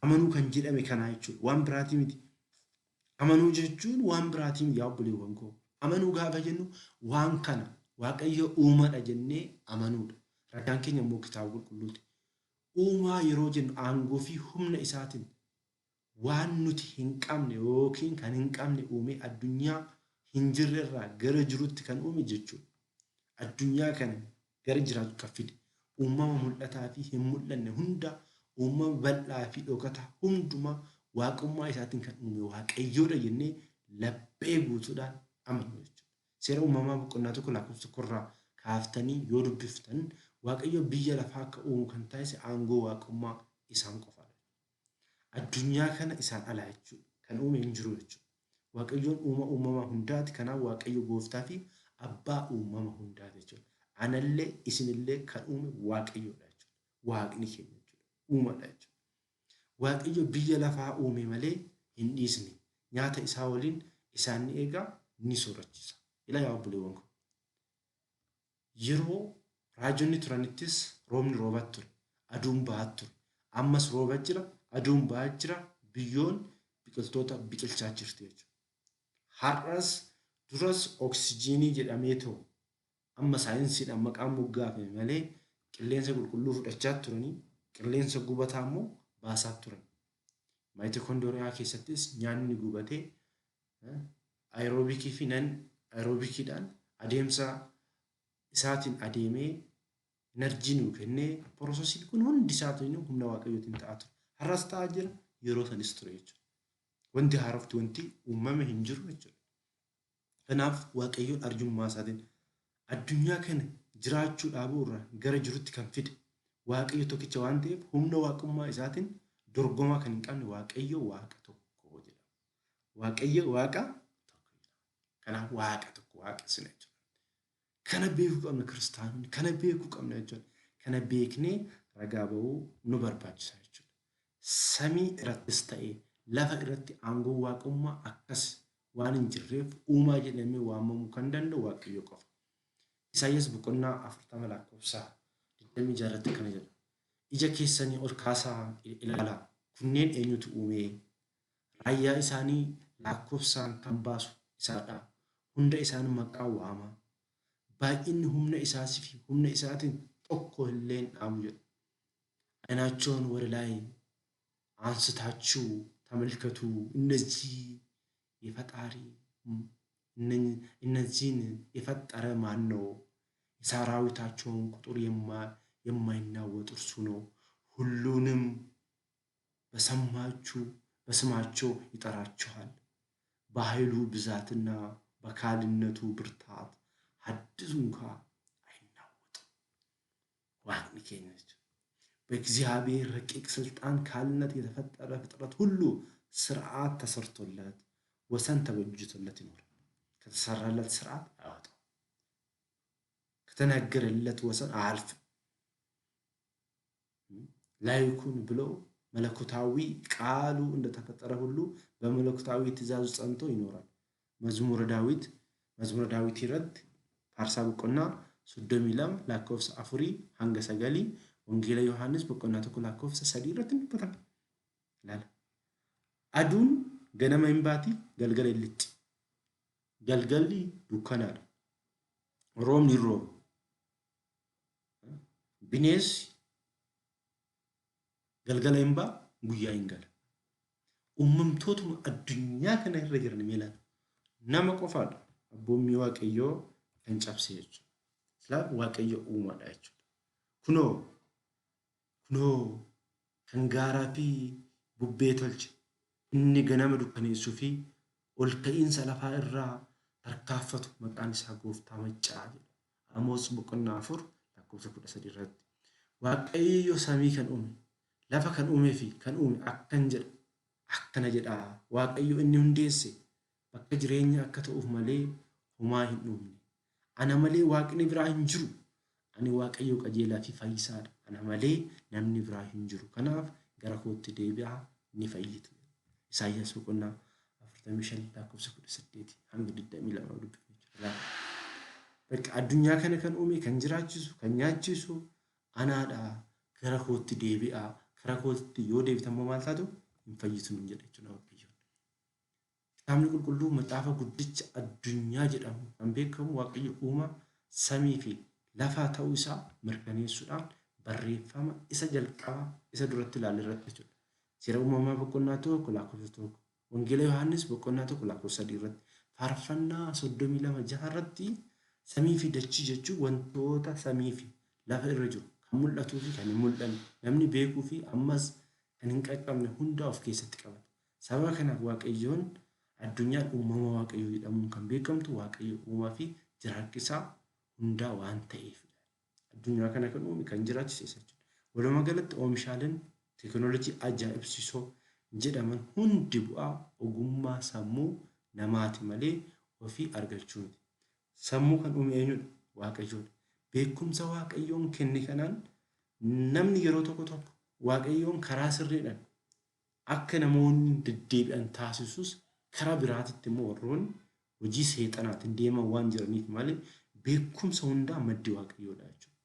Amanuu kan jedhame kanaa jechuudha. Waan biraatii miti. Amanuu jechuun waan biraatii miti yaa obboleewwan koo. Amanuu gaafa jennu waan kana Waaqayyo uumadha jennee amanuudha. Ragaan keenya immoo kitaaba qulqulluuti. Uumaa yeroo jennu aangoo fi humna isaatiin waan nuti hin qabne yookiin kan hin qabne uumee addunyaa hin jirre irraa gara jirutti kan uume jechuudha. Addunyaa kana gara jiraatu kan fide uumama mul'ataa fi hin mul'anne hunda uumama bal'aa fi dhokataa hundumaa waaqummaa isaatiin kan uume Waaqayyoodha jennee laphee guutuudhaan amannu jechuudha. Seera uumamaa boqonnaa tokko lakkoofsa tokkorraa kaaftanii yoo dubbiftan Waaqayyo biyya lafaa akka uumu kan taasise aangoo waaqummaa isaan qofaadha. Addunyaa kana isaan alaa jechuudha. Kan uume hin jiru jechuudha. Waaqayyoon uumama hundaati. Kanaaf Waaqayyo gooftaa fi abbaa uumama hundaati jechuudha. Anallee isinillee kan uume Waaqayyoodha jechuudha. Waaqni keenya jechuudha. Uumadha jechuudha. Waaqayyo biyya lafaa uume malee hin dhiisne. Nyaata isaa waliin isaan ni eega ni soorachisa. Ila yaa obboleewwan koo. Yeroo raajonni turanittis roobni roobaa ture. Aduun ba'aa ture. Ammas roobaa jira. Aduun ba'aa jira. Biyyoon biqiltoota biqilchaa jirti jechuudha. Har'as duras oksijiinii jedhamee ta'u amma saayinsiidhaan maqaan moggaafame malee qilleensa qulqulluu fudhachaa turanii qilleensa gubataa immoo baasaa turan. Maayitokondooriyaa keessattis nyaanni gubatee aeroobikii fi nan aeroobikiidhaan adeemsa isaatiin adeemee enerjii nuu kennee piroosesiin kun hundi isaatiin humna Waaqayyootiin ta'aa ture. Har'as ta'aa jira yeroo sanis ture jechuudha. Wanti haarofti wanti uumame hin jiru jechuudha. Kanaaf Waaqayyoon arjummaa isaatiin addunyaa kana jiraachuu dhaabuu irraa gara jirutti kan fide Waaqayyo tokkicha waan ta'eef humna waaqummaa isaatiin dorgomaa kan hin qabne Waaqayyo Waaqa tokko jedhama. Waaqayyo Waaqa tokko jedhama. Kanaaf Waaqa tokko waaqessina jechuudha. Kana beekuu qabna kiristaanonni. Kana beekuu qabna jechuudha. Kana beeknee ragaa ba'uu nu barbaachisa jechuudha. Samii irrattis ta'ee lafa irratti aangoo waaqummaa akkas waan hin jirreef uumaa jedhamee waamamuu kan danda'u Waaqayyo qofa. Isaayyaas boqonnaa 40 lakkoofsa 26 irratti kana jedha. Ija keessanii ol kaasaa ilaalaa. Kunneen eenyutu uume? Raayyaa isaanii lakkoofsaan kan baasu isaadha. Hunda isaan maqaa waama. Baay'inni humna isaatii fi humna isaatiin tokko illee hin dhaamu jedha. Aynaቸውን ወደ ላይ አንስታችሁ ተመልከቱ። እነዚህን የፈጠረ ማን ነው? የሰራዊታቸውን ቁጥር የማይናወጥ እርሱ ነው። ሁሉንም በስማቸው ይጠራቸዋል። በኃይሉ ብዛትና በካልነቱ ብርታት ሐዲሱ እንኳ አይናወጥም። ዋቅኒ ኬኛች በእግዚአብሔር ረቂቅ ስልጣን ካልነት የተፈጠረ ፍጥረት ሁሉ ስርዓት ተሰርቶለት ወሰን ተበጅቶለት ይኖራል። ከተሰራለት ስርዓት አያወጣም። ከተነገረለት ወሰን አያልፍም። ላይኩን ብሎ መለኮታዊ ቃሉ እንደተፈጠረ ሁሉ በመለኮታዊ ትእዛዙ ጸንቶ ይኖራል። መዝሙረ ዳዊት ይረድ ፋርሳ ቦቆና ሶዶሚ ለም ላኮፍስ አፉሪ ሀንገ ሰገሊ ወንጌላ ዮሐንስ ቦቆና ተኩ ላኮፍስ ሰዲረት እንበታል ላለ አዱን ገነማ ይምባቲ ገልገል ልጭ ገልገሊ ዱከናል ሮም ኒሮ ቢኔስ ገልገል ይምባ ጉያ ይንገል ኡምምቶቱ አዱኛ ከነ ይረገርን ሚላል ናማ ቆፋል አቦሚ ዋቀዮ እንጨብሰች ስላብ ዋቀዮ ኡማዳች ኩኖ ከንጋራፊ ቡቤቶልች እኒ ገነመ ዱከኔሱ ፊ ኦልከኢን ሰለፋ እራ ተርካፈቱ መቃን ኢሳ ጎፍታ መጫ አሞስ ቦቆና አፉር ላኮሰ ኩደ ሰዲረት ዋቀዮ ሰሚ ከን ኡም ለፈ ከን ኡሜ ፊ ከን ኡም akkana jedha Waaqayyo inni hundeesse bakka jireenya akka ta'uuf malee homaa hin uumne. Ana malee Waaqni biraa hin jiru. Ani Waaqayyo qajeelaa fi fayyisaadha. Ana malee namni biraa hin jiru. Kanaaf gara kootti deebi'aa ni fayyitu. Isaayyaas boqonnaa 45 lakkoofsa 18 hanga 22 dubbifama. Bakka addunyaa kana kan uume kan jiraachisu kan nyaachisu anaadha. Gara kootti deebi'aa. Gara kootti yoo deebitan maal taatu hin fayyisu hin jedha jechuudha Waaqayyoon. Kitaabni qulqulluu maxaafa guddicha addunyaa jedhamu kan beekamu Waaqayyo uumaa samii fi lafaa ta'uu isaa mirkaneessuudhaan barreeffama isa jalqabaa isa duratti ilaalle irratti jechuudha. Seera uumamaa boqonnaa 1 lakkoofsa 1. Wangeela Yohaannis boqonnaa 1 lakkoofsa 3 irratti. Faarfannaa 32 irratti samii fi dachii jechuun wantoota samii fi lafa irra jiru kan mul'atuu fi kan hin mul'anne namni beekuu fi ammas kan hin qaqqabne hunda of keessatti qabata. Sababa kanaaf Waaqayyoon addunyaan uumama Waaqayyoo jedhamuun kan beekamtu Waaqayyo uumaa fi jiraachisaa hundaa waan ta'eef addunyaa kana kan uume kan jiraachise jechuudha. Walumaa galatti oomishaaleen teekinooloojii ajaa'ibsiisoo jedhaman hundi bu'aa ogummaa sammuu namaati malee ofii argachuu miti. Sammuu kan uume eenyudha? Waaqayyoodha. Beekumsa Waaqayyoon kenne kanaan namni yeroo tokko Waaqayyoon karaa sirriidhaan akka namoonni deddeebi'an taasisus karaa biraatitti immoo warroonni hojii seexanaatiin deeman waan jiraniif malee beekumsa hundaa maddi Waaqayyoodha jechuudha.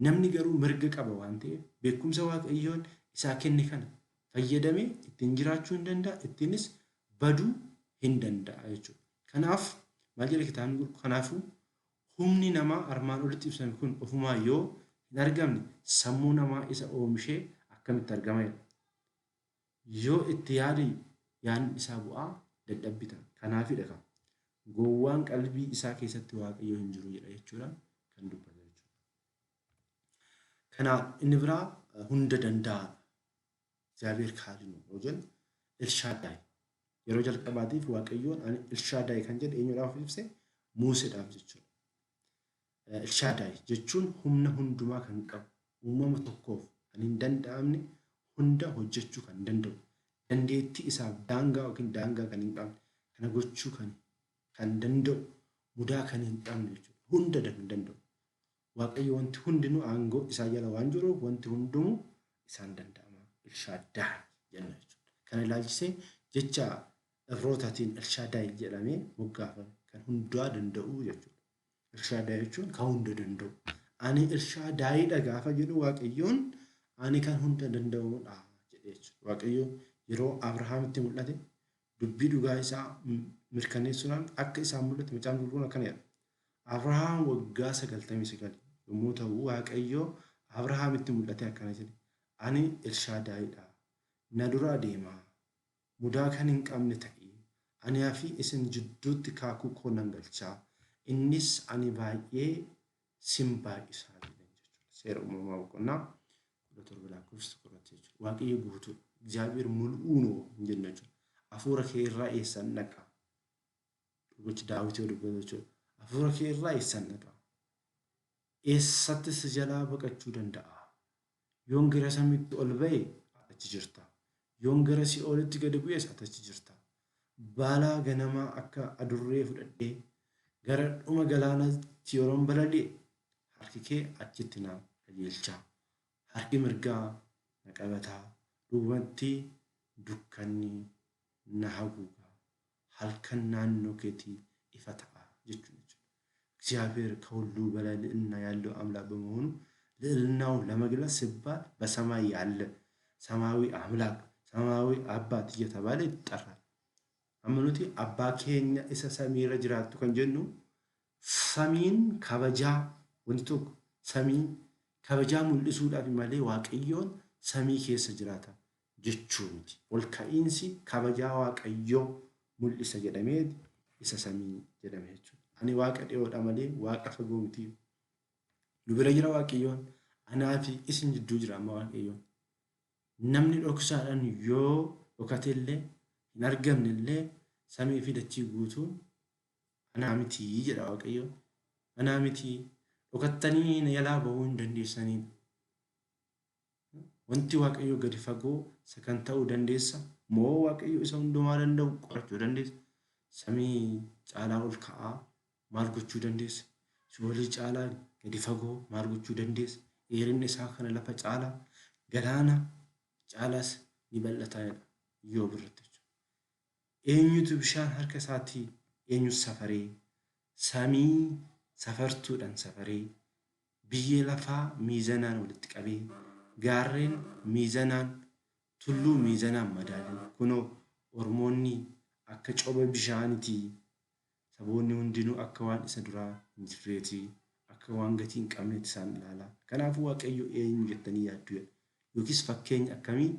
Namni garuu mirga qaba waan ta'eef beekumsa Waaqayyoon isaa kenne kana fayyadamee ittiin jiraachuu hin danda'a, ittiinis baduu hin danda'a jechuudha. Kanaaf maal jedha kitaabni qulqulluun? Kanaafuu humni namaa armaan olitti ibsame kun ofumaa yoo hin argamne sammuu namaa isa oomishee akkamitti argama jedha. Yoo itti yaade yaadni isaa bu'aa dadhabbitan. Kanaafidha kan gowwaan qalbii isaa keessatti Waaqayyo hin jiru jedha jechuudha kan dubbatu jechuudha. Kanaaf inni biraa hunda danda'aadha. እግዚአብሔር ካሊ ነው ወጀን ኤልሻዳይ yeroo jalqabaatiif Waaqayyoon ani ኤልሻዳይ kan jedhe eenyudhaaf ibse? Museedhaaf jechuudha. ኤልሻዳይ jechuun humna hundumaa kan qabu uumama tokkoof kan hin danda'amne hunda hojjechuu kan danda'u dandeettii isaaf daangaa yookiin daangaa kan hin qabne kana gochuu kan danda'u mudaa kan hin qabne jechuudha. Hunda danda'u. Waaqayyo wanti hundinuu aangoo isaa jala waan jiruuf wanti hundumuu isaan danda'ama. ኤልሻዳይ jenna jechuudha. Kana ilaalchisee jecha irrootaatiin ኤልሻዳይ jedhamee moggaafame kan hundaa danda'u jechuudha. ኤልሻዳይ jechuun kan hunda danda'u. Ani ኤልሻዳይidha gaafa jedhu Waaqayyoon ani kan hunda danda'uudha jedhee jechuudha. Waaqayyo yeroo Abrahaamitti mul'ate dubbii dhugaa isaa mirkaneessuudhaan akka isaan mul'ate macaan qulqulluun akkana jedha. Abrahaam waggaa 99 yommuu ta'u Waaqayyo Abrahaamitti mul'ate akkana jedhe. Ani ኤልሻዳይidha. Na dura deemaa. Mudaa kan hin qabne ta'ee anii fi isin jidduutti kaakuu koo nan galchaa. Innis ani baay'ee sin baay'isaa jedhan jechuudha. Seera uumamaa boqonnaa 17 lakkoofsa 1 jechuudha. Waaqayyo guutuudha. እግዚአብሔር ሙሉኡ ነው hin jennu jechuudha. Hafuura kee irraa eessan naqa? Dhugochi Daawit yoo dubbatu jechuudha. Hafuura kee irraa eessan naqa? Eessattis jalaa baqachuu danda'a? Yoon gara samiitti ol ba'e achi jirta. Yoon gara si'oolitti gad bu'es achi jirta. Baalaa ganamaa akka adurree fudhadhee gara dhuma galaanaatti yeroon balali'e harki kee achitti na qajeelcha. Harki mirgaa na qabataa. Duubatti dukkanni na haguuga. Halkan naannoo keetii ifa ta'a jechuudha. እግዚአብሔር ከሁሉ በላይ ልዕልና ያለው አምላክ በመሆኑ ልዕልናው ለመግለጽ ሲባል በሰማይ ያለ ሰማያዊ አምላክ ሰማያዊ አባት እየተባለ ይጠራል። አመኑቲ አባ ኬኛ ኢሰ ሰሚረ ጅራቱ ከንጀኑ ሰሚን ከበጃ ወንቶ ሰሚ ከበጃ ሙልሱዳፍ ማለ ዋቀዮን ሰሚ ኬሰ ጅራታ ጀቹንቲ ወልካኢንሲ ከበጃ ዋቀዮ ሙልሰ ጀደሜት ኢሰ ሰሚ ጀደሜቹ ani waaqa dhiyoodha malee waaqa fagoo miti. Nu bira jira Waaqayyoon anaa fi isin jidduu jira amma Waaqayyoon. Namni dhoksaadhaan yoo dhokate illee hin argamne illee samii fi dachii guutuun anaa miti jedha Waaqayyoon. Anaa miti dhokattanii na jalaa bahuu hin dandeessanii. Wanti Waaqayyo gadi fagoo isa kan ta'uu dandeessa moo Waaqayyo isa hundumaa danda'u qorachuu dandeessa. Samii caalaa ol ka'aa maal gochuu dandeessa? Si'oolii caalaa gadi fagoo maal gochuu dandeessa? Dheerinni isaa kana lafa caalaa galaana caalaas ni bal'ata yoo birratti jechuudha. eenyutu bishaan harka isaatii eenyus safaree samii safartuudhaan safaree biyyee lafaa miizanaan walitti qabee gaarreen miizanaan tulluu miizanaan madaalee kunoo ormoonni akka coba bishaanitii saboonni hundinuu akka waan isa duraa hin jirreetii akka waan gatii hin qabneetti isaan ilaalaa. Kanaafuu Waaqayyo eenyu jettanii yaaddu yookiis fakkeenya akkamii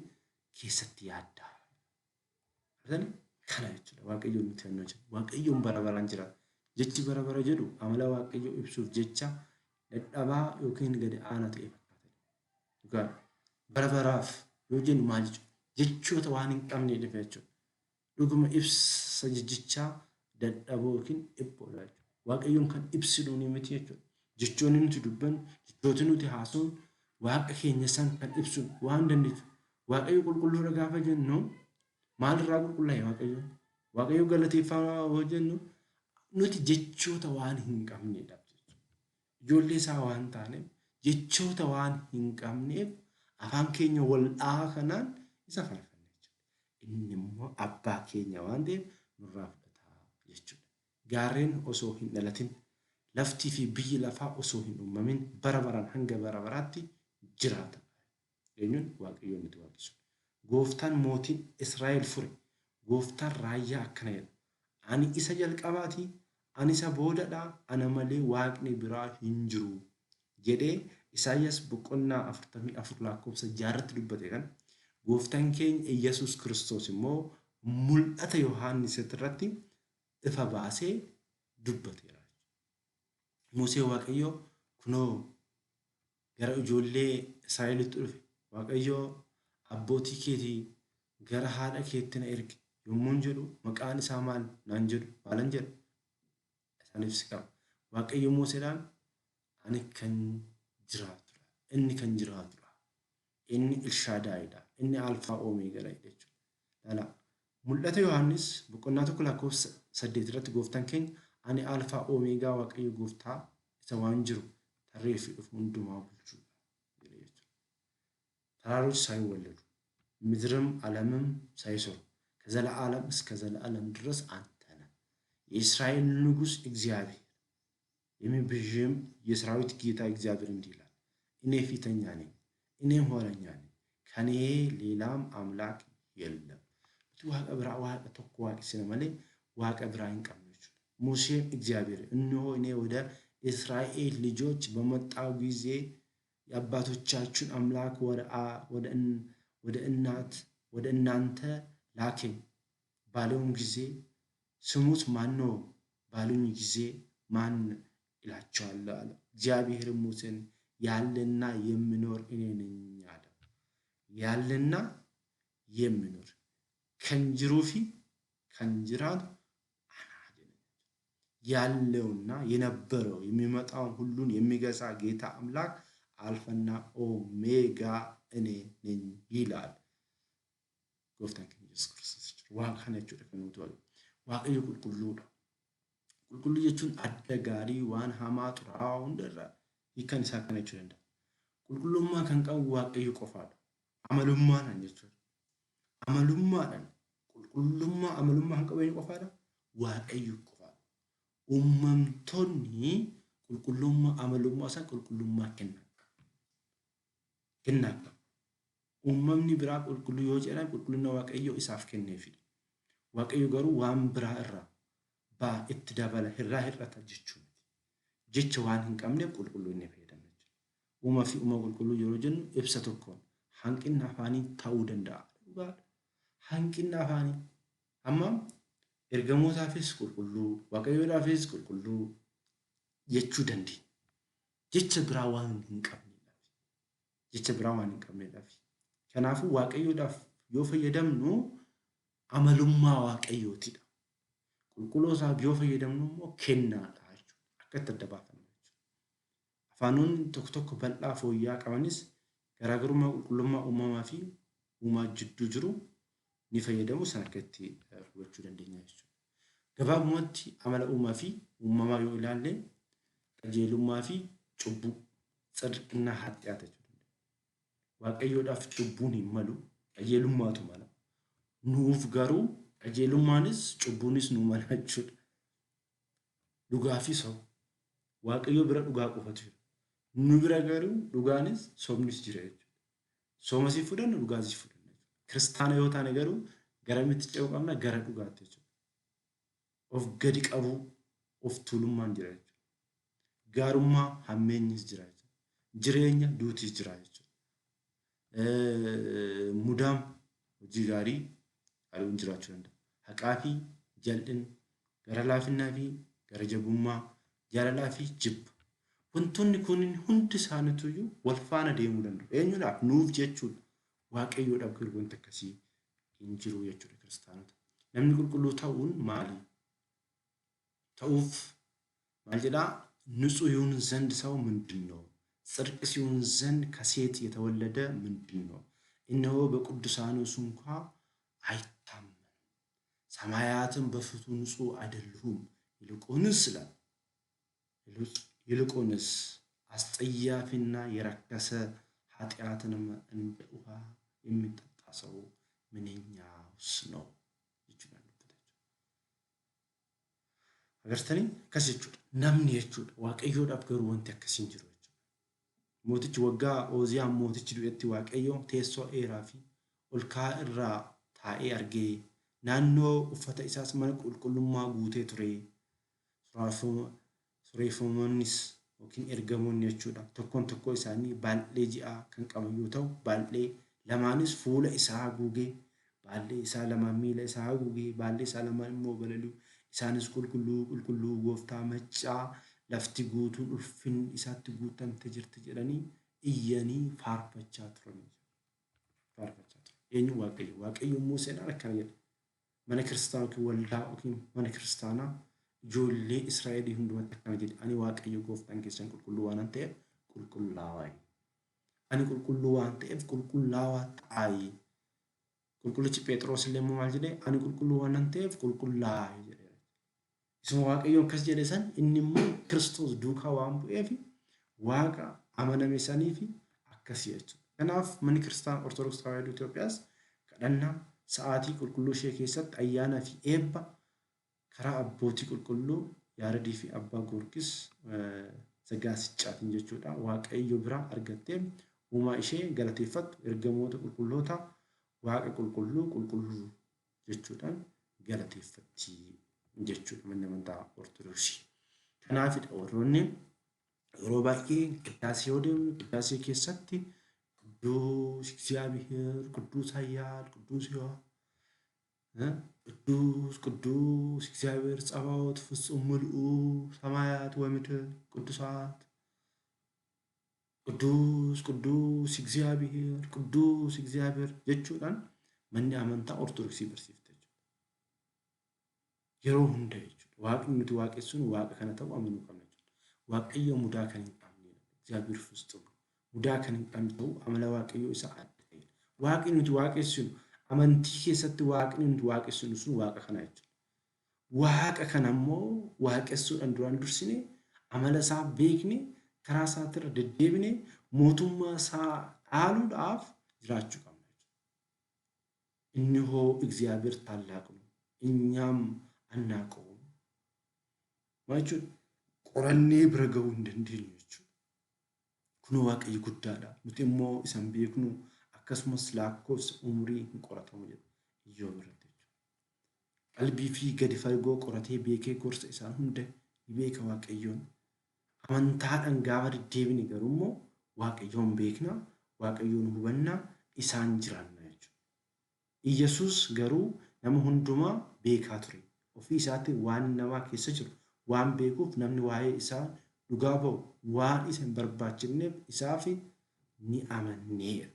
keessatti yaaddaa? Kana jechuudha Waaqayyoon nuti hannoo jira. Waaqayyoon bara baraan jira. Jechi bara bara jedhu amala Waaqayyoo ibsuuf jecha dadhabaa yookiin gadi aanaa ta'e fakkaata. Dhugaa bara baraaf yoo jennu maal jechuudha? Jechoota waan hin qabne dhufe jechuudha. Dhuguma ibsa jechichaa dadhaboo yookiin dhiphoodha jechuudha. Waaqayyoon kan ibsinu ni miti jechuudha. Jechoonni nuti dubbannu, jechooti nuti haasofnu Waaqa keenya san kan ibsu waan dandeessu. Waaqayyo qulqulluudha gaafa jennu maalirraa qulqullaa'e Waaqayyo? Waaqayyo galateeffamaa yoo jennu nuti jechoota waan hin qabneedha jechuudha. Ijoollee isaa waan taaneef jechoota waan hin qabneef afaan keenya wal'aa kanaan isa faarfanna jechuudha. Inni immoo abbaa keenya waan ta'eef nurraa fudhata jechuudha. Gaarreen osoo hin dhalatin laftii fi biyyi lafaa osoo hin uumamin bara baraan hanga bara baraatti jiraata. Eenyuun Waaqayyoon nuti waaqessu. Gooftaan mootiin Israa'el fure. Gooftaan raayyaa akkana jedha. Ani isa jalqabaatii, ani isa boodadhaa, ana malee waaqni biraa hin jiru jedhee Isaayyaas boqonnaa 44 lakkoofsa 6 dubbate kan gooftaan keenya Iyyasuus Kiristoos immoo mul'ata Yohaannis irratti ifa baasee dubbateera. Musee Waaqayyoo kunoo gara ijoollee Israa'elitti dhufe. Waaqayyoo abbootii keetii gara haadha keetti na erge yommuu jedhu maqaan isaa maal naan jedhu maalan jedhu isaaniif si qaba. Waaqayyo Museedhaan ani kan jiraatudha. Inni kan jiraatudha. Inni Elshaadaayidha. Inni Alfaa Oomeegaadha jechuudha. Mul'ata Yohaannis boqonnaa 1 lakkoofsa 8 irratti gooftaan keenya ani Alfaa Oomeegaa Waaqayyo gooftaa isa waan jiru tarree fi dhufu hundumaa bulchuudha. ተራሮች ሳይወለዱ ምድርም ዓለምም ሳይሰሩ ከዘለዓለም እስከ ዘለዓለም ድረስ አንተ ነህ የእስራኤል ንጉሥ እግዚአብሔር የሚቤዥም የሰራዊት ጌታ እግዚአብሔር እንዲህ ይላል እኔ ፊተኛ ነኝ እኔም ኋለኛ ነኝ ከኔ ሌላም አምላክ የለም። ዋቀ ብራ ዋቀ tokko waaqi sina malee waaqa biraa hin qabnu jechuudha. ሙሴም እግዚአብሔር እነሆ እኔ ወደ እስራኤል ልጆች በመጣው ጊዜ የአባቶቻችሁን አምላክ ወደ እናንተ ላከኝ ባለውም ጊዜ ስሙት ማን ነው ባሉኝ ጊዜ ማን ይላቸዋለሁ አለ። እግዚአብሔርም ሙሴን ያለና የሚኖር እኔ ነኝ አለ። ያለና የሚኖር ከንጅሩፊ ከንጅራቱ አናደነ ያለውና የነበረው የሚመጣው ሁሉን የሚገዛ ጌታ አምላክ አልፋና ኦሜጋ እኔ ነኝ ይላል። ጎፍታን ኢየሱስ ክርስቶስ ዋን ከነቹ ደከኑት waaqayyo qulqulluudha. Qulqulluu jechuun adda gaarii waan hamaa xuraa'aa hundarraa hiikan isaa kana jechuu danda'a. Qulqullummaa kan qabu waaqayyo qofaadha. Amalummaadhaan jechuudha. Amalummaadhaan qulqullummaa amalummaa kan qabu qofaadha. Waaqayyo qofaadha. Uumamtoonni qulqullummaa amalummaa isaa qulqullummaa kenna. Uumamni biraa qulqulluu yoo jedhan qulqullina waaqayyo isaaf kenneefidha. Waaqayyo garuu waan biraa irraa baa itti dabala hir'ata jechuudha. Jecha waan hin qabneef qulqulluu inni fayyadama jechuudha. Uumaa fi uuma qulqulluu yeroo jennu ibsa tokkoon hanqina afaanii ta'uu danda'a. Hanqina afaanii amma ergamootaafis qulqulluu waaqayyoodhaafis qulqulluu jechuu dandeenya. Jecha biraa waan hin qabneedhaaf. Jecha biraa waan hin qabneedhaaf. Kanaafuu waaqayyoodhaaf yoo fayyadamnu amalummaa waaqayyootidha. Qulqulluu isaaf yoo fayyadamnu immoo kennaadha jechuudha. Akka itti adda baafannu jechuudha. Afaanonni tokko tokko bal'aa fooyya'aa qabanis garaagarummaa qulqullummaa uumamaa fi uumaa jidduu jiru ni fayyadamu sana akka itti hubachuu dandeenya jechuudha. Gabaabumatti amala uumaa fi uumamaa yoo ilaalle qajeelummaa fi cubbuu ጽድቅና ኃጢአት jechuudha. Waaqayyoodhaaf cubbuun hin malu qajeelummaatu mala. Nuuf garuu qajeelummaanis cubbuunis nu mala jechuudha. Dhugaa fi soba. Waaqayyo bira dhugaa qofatu jira. Nu bira garuu dhugaanis sobnis jira jechuudha. Soomasii fudhannu dhugaasii fudhanna. Kiristaana yoo taane garuu garamitti ce'uu qabna? Gara dhugaatti jechuudha. Of gadi qabuu, of tuulummaan jira jechuudha. Gaarummaa hammeenyis jira jechuudha. Jireenya duutis jira jechuudha. Mudaam hojii gaarii qabuun jiraachuu danda'a. Haqaa fi jal'ina, gara laafinnaa fi gara jabummaa, jaalalaa fi jibba. Wantoonni kun hundi isaaniitu wal faana deemuu danda'u. Eenyuudhaaf? Nuuf jechuudha. Waaqayyoodhaaf garuu wanti akkasii hin jiru jechuudha kiristaanota. Namni qulqulluu ta'uun maali? Ta'uuf maal jedhaa? ንጹሕ ይሁን ዘንድ ሰው ምንድን ነው? ጽድቅ ሲሆን ዘንድ ከሴት የተወለደ ምንድን ነው? እነሆ በቅዱሳኑ እንኳ አይታመንም። ሰማያትም በፊቱ ንጹሕ አይደሉም። ይልቁንስ አስጸያፊና የረከሰ ኃጢአትንም እንደ ውሃ የሚጠጣ ሰው ምንኛውስ ነው? Agartanii akkas jechuudha. Namni jechuudha. Waaqayyoodhaaf garuu wanti akkasii hin jiru jechuudha. Mootichi waggaa Ooziyaan mootichi du'etti Waaqayyoon teessoo dheeraa fi ol ka'aa irraa taa'ee argee naannoo uffata isaas mana qulqullummaa guutee ture. Sureeffamoonnis yookiin ergamoonni jechuudha. Tokkoon tokkoo isaanii baaldhee ji'aa kan qaban yoo ta'u, baaldhee lamaanis fuula isaa haguugee, baaldhee isaa lamaan miila isaa haguugee, baaldhee isaa lamaan immoo balali'u. Isaanis qulqulluu qulqulluu gooftaa maccaa lafti guutuun ulfinni isaatti guutamte jirti jedhanii iyyanii faarfachaa turan. Eenyu? Waaqayyo. Waaqayyo Museedhaan akkana jedha. Mana kiristaanaa yookiin waldaa yookiin mana kiristaanaa ijoollee Israa'elii hundumatti akkana jedhe. Ani Waaqayyo gooftaan keessan qulqulluu waan ta'eef qulqullaa'aa. Ani qulqulluu waan ta'eef qulqullaa'aa ta'aa. Qulqullichi Phexros illee maal jedhee? Ani qulqulluu waan ta'eef qulqullaa'aa jedhe. Isuma Waaqayyoon akkas jedhe san inni immoo Kiristoos duukaa waan bu'eef Waaqa amaname sanii fi akkasii jechuudha. Kanaaf manni kiristaanaa Ortodoksii Tawaahidoo Itoophiyaas kadhannaa sa'aatii qulqulluu ishee keessatti ayyaanaa fi eebba karaa abbootii qulqulluu Yaaredii fi Abbaa Goorgis Zagaasichaatiin jechuudha. Waaqayyo biraa argattee uumaa ishee galateeffattu ergamoota qulqulloota Waaqa qulqulluu jechuudhaan galateeffatti jechuudha manni amantaa Ortodoksii. Kanaafidha warroonni yeroo baay'ee qiddaasii yoo deemnu qiddaasii keessatti ቅዱስ እግዚአብሔር ቅዱስ ኃያል ቅዱስ ቅዱስ እግዚአብሔር ጸባኦት ፍጹም ምልኡ ሰማያት ወምድር ቅዱሳት ቅዱስ እግዚአብሔር jechuudhaan manni amantaa Ortodoksii barsiifte jechuudha. Yeroo hunda jechuudha. Waaqni nuti waaqessuun waaqa kana ta'uu amanuu qabna jechuudha. Waaqayyo mudaa kan hin qabne እግዚአብሔር ፍጹም mudaa kan hin qabne ta'uu amala waaqayyoo isaa adda ta'e. Waaqni nuti waaqessuun amantii keessatti waaqni nuti waaqessuun sun waaqa kana jechuudha. Waaqa kana immoo waaqessuudhaan duraan dursine amala isaa beekne karaa isaatirra deddeebine mootummaa isaa dhaaluudhaaf jiraachuu qabna jechuudha. Inni hoo እግዚአብሔር ታላቅ ነው እኛም አናውቀውም ማለት qorannee bira gahuu hin dandeenyu jechuudha. Kun waaqayyo guddaadha. Nuti immoo isan beeknu akkasumas lakkoofsa umurii hin qoratamu jedha Iyyoob irratti jechuudha. Qalbii fi gadi fagoo qoratee beekee gorsa isaan hunda ni beeka waaqayyoon. Amantaadhaan gaafa deddeebine garuu immoo waaqayyoon beekna, waaqayyoon hubanna, isaan jiraanna jechuudha. Iyyasuus garuu nama hundumaa beekaa ture. Ofii isaatti waan namaa keessa jiru waan beekuuf namni waa'ee isaa dhugaa ba'u waan isa hin barbaachifneef isaaf ni amanneera.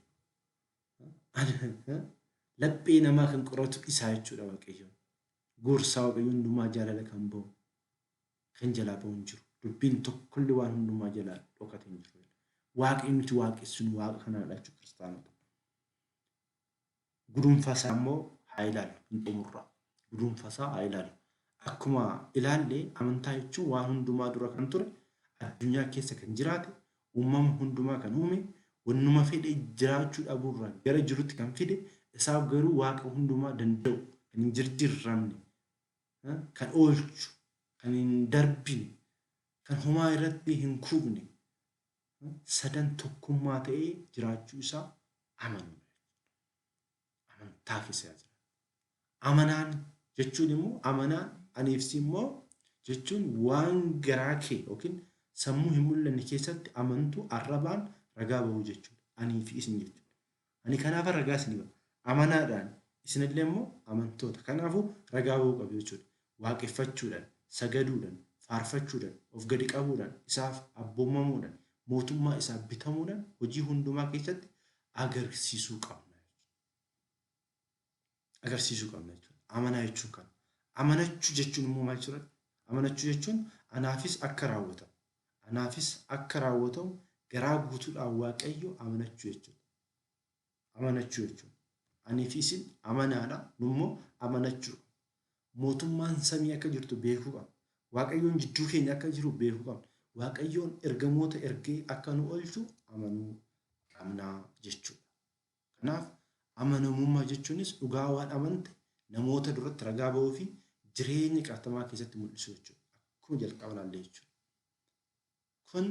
Laphee namaa kan qoratu isaa jechuudha waaqayyoon. Gorsaa waaqayyoon hundumaa jaalala kan ba'u kan jalaa ba'u hin jiru. Dubbiin tokkollee waan hundumaa jalaa dhokate hin jiru. Waaqni nuti waaqessuun waaqa kanaadha jechuudha kiristaanota. Gudunfaasaa immoo haa ilaallu hin xumurra. Gudunfaasaa haa ilaallu. Akkuma ilaallee amantaa jechuun waan hundumaa dura kan ture addunyaa keessa kan jiraate uumama hundumaa kan uume wannuma fedhe jiraachuu dhabuurraa gara jirutti kan fide isaaf garuu waaqa hundumaa danda'u kan hin jirdirramne, kan oolchu, kan hin darbine, kan homaa irratti hin kuufne, sadan tokkummaa ta'ee jiraachuu isaa amanuu. Amantaa keessa jira. Amanaan jechuun immoo amanaan aniifsi immoo jechuun waan garaa kee yookiin sammuu hin mul'anne keessatti amantuu arrabaan ragaa bahuu jechuudha. Anii fi isin jechuudha. Ani kanaaf ragaa isin ba'a. Amanaadhaan isinillee immoo amantoota. Kanaafuu ragaa bahuu qabu jechuudha. Waaqeffachuudhaan, sagaduudhaan, faarfachuudhaan, of gadi qabuudhaan, isaaf abboomamuudhaan, mootummaa isaaf bitamuudhaan hojii hundumaa keessatti agarsiisuu qabna. Agarsiisuu qabna jechuudha. Amanaa jechuun kana. Amanachuu jechuun immoo maal jechuudha? Amanachuu jechuun anaafis akka raawwatamu. Anaafis akka raawwatamu garaa guutuudhaan Waaqayyo amanachuu jechuudha. Amanachuu jechuudha. Anii fi isin amanaadha. Nummoo amanachuu. Mootummaan samii akka jirtu beekuu qabna. Waaqayyoon jidduu keenya akka jiru beekuu qabna. Waaqayyoon ergamoota ergee akka nu oolchu amanuu qabna jechuudha. Kanaaf amanamummaa jechuunis dhugaa waan amante namoota duratti ragaa bahuu fi jireenya qabatamaa keessatti mul'isu jechuudha. Akkuma jalqaba ilaalle jechuudha. Kun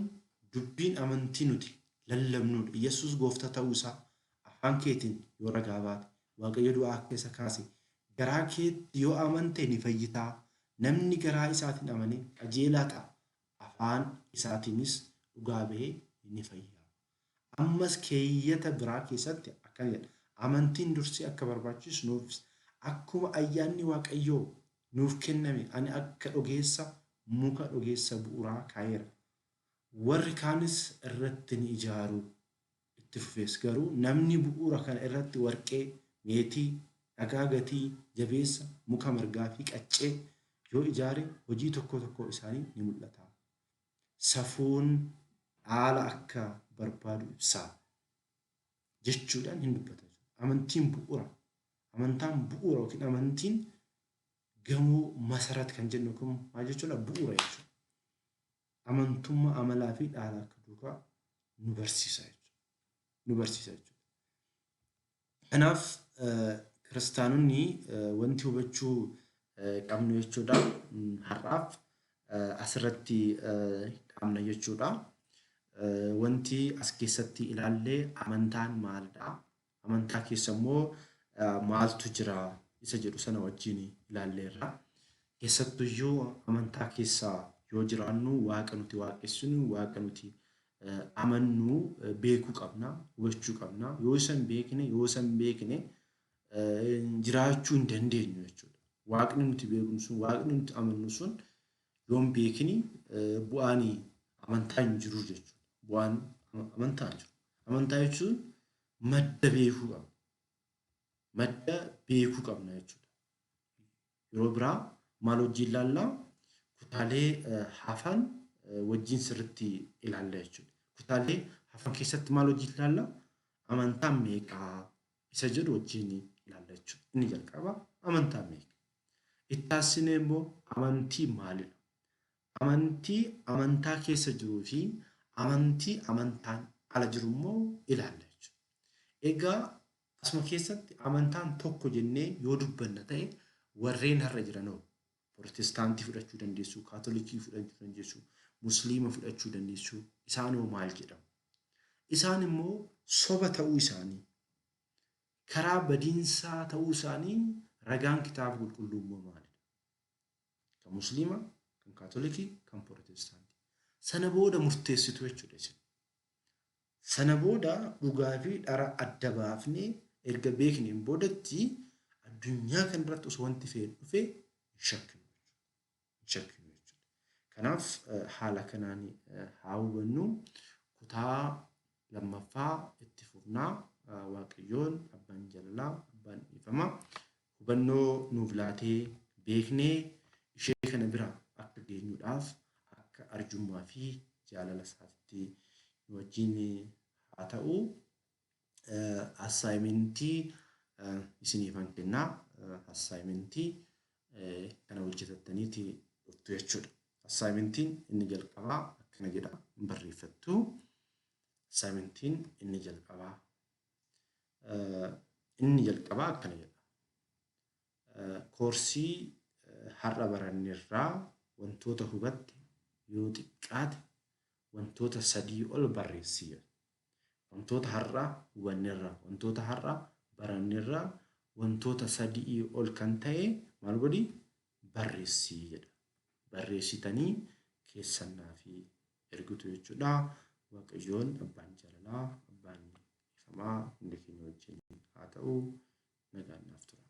dubbiin amantii nuti lallabnuudha. Yesuus gooftaa ta'uu isaa afaan keetiin yoo ragaa baate, Waaqayyo du'aa keessa kaase, garaa keetti yoo amante ni fayyitaa. Namni garaa isaatiin amane qajeelaa ta'a. Afaan isaatiinis dhugaa bahee ni fayya. Ammas keeyyata biraa keessatti akkana jedha. Amantiin dursee akka barbaachisu nuuf akkuma ayyaanni Waaqayyoo nuuf kenname ani akka ogeessa muka ogeessa bu'uuraa kaa'eera. Warri kaanis irratti ni ijaaru. Itti fufees garuu namni bu'uura kana irratti warqee, meetii, dhagaa gatii, jabeessa, muka margaa fi qaccee yoo ijaare hojii tokko tokko isaanii ni mul'ata. Safuun haala akka barbaadu ibsaa jechuudhaan hin dubbata. Amantiin bu'uura. Amantaan bu'uura yookiin amantiin gamoo masarat kan jennu kun maal jechuudha? Bu'uura jechuudha. Amantummaa amalaa fi dhaala akka duukaa nu barsiisa jechuudha. Nu barsiisa jechuudha. Kanaaf kiristaanonni wanti hubachuu qabnu jechuudha. Har'aaf asirratti dhaabna jechuudha. Wanti as keessatti ilaallee amantaan maalidha? Amantaa keessa immoo maaltu jira isa jedhu sana wajjin ilaalleerra. Keessattuyyuu amantaa keessa yoo jiraannu waaqa nuti waaqessinu, waaqa nuti amannu beekuu qabna, hubachuu qabna. Yoo isa hin beekne jiraachuu hin dandeenyu jechuudha. Waaqni nuti beeknu sun, waaqni nuti amannu sun yoo hin beekne bu'aan amantaa hin jiru jechuudha. Bu'aan amantaa hin jiru. Amantaa jechuun madda beekuu qabna. Madda beekuu qabna jechuudha. Yeroo biraa maal wajjin ilaallaa? Kutaalee hafan wajjin sirriitti ilaalla jechuudha. Kutaalee hafan keessatti maal wajjin ilaallaa? Amantaan meeqaa isa jedhu wajjin ilaalla jechuudha. Inni jalqaba amantaan meeqa? Itti aansinee immoo amantii maalidha? Amantii amantaa keessa jiruu fi amantii amantaan ala jiru immoo ilaalla jechuudha. Egaa asuma keessatti amantaan tokko jennee yoo dubbanna ta'e warreen har'a jiranoo Protestaantii fudhachuu dandeessu, Kaatolikii fudhachuu dandeessu, Musliima fudhachuu dandeessu. Isaanoo maal jedhamu? Isaan immoo soba ta'uu isaanii, karaa badiinsaa ta'uu isaanii ragaan kitaaba qulqulluu immoo maalidha? Kan Musliima, kan Kaatolikii, kan Protestaantii. Sana booda murteessitu jechuudha isin. Sana booda dhugaa fi dhara adda baafnee erga beekneen boodatti addunyaa kanarratti osoo wanti fe'ee dhufee hin shakkinu jechuudha. Kanaaf haala kanaan haa hubannu. Kutaa lammaffaa itti fufnaa. Waaqayyoon abbaan jaalalaa, abbaan dhiifamaa hubannoo nuuf laatee beeknee ishee kana bira akka geenyuudhaaf akka arjummaa fi jaalala isaatti wajjin haa ta'u. Assaayimentii isiniifan kennaa. Assaayimentii kana hojjetattaniiti dhuftu jechuudha. Assaayimentiin inni jalqabaa akkana jedha, hin barreeffattu. Assaayimentiin inni jalqabaa akkana jedha. koorsii har'a baranneerraa wantoota hubatte yoo xiqqaate wantoota 3 ol barreessi jedha. Wantoota har'a hubanneerraa wantoota har'a baranneerraa wantoota 3 ol kan ta'e maal godhi barreessi jedha. Barreessitanii keessannaa fi ergitu jechuudha. Waaqayyoon abbaan jaalalaa abbaan ifamaa hundi keenya wajjin haa ta'u nagaan naaf tura.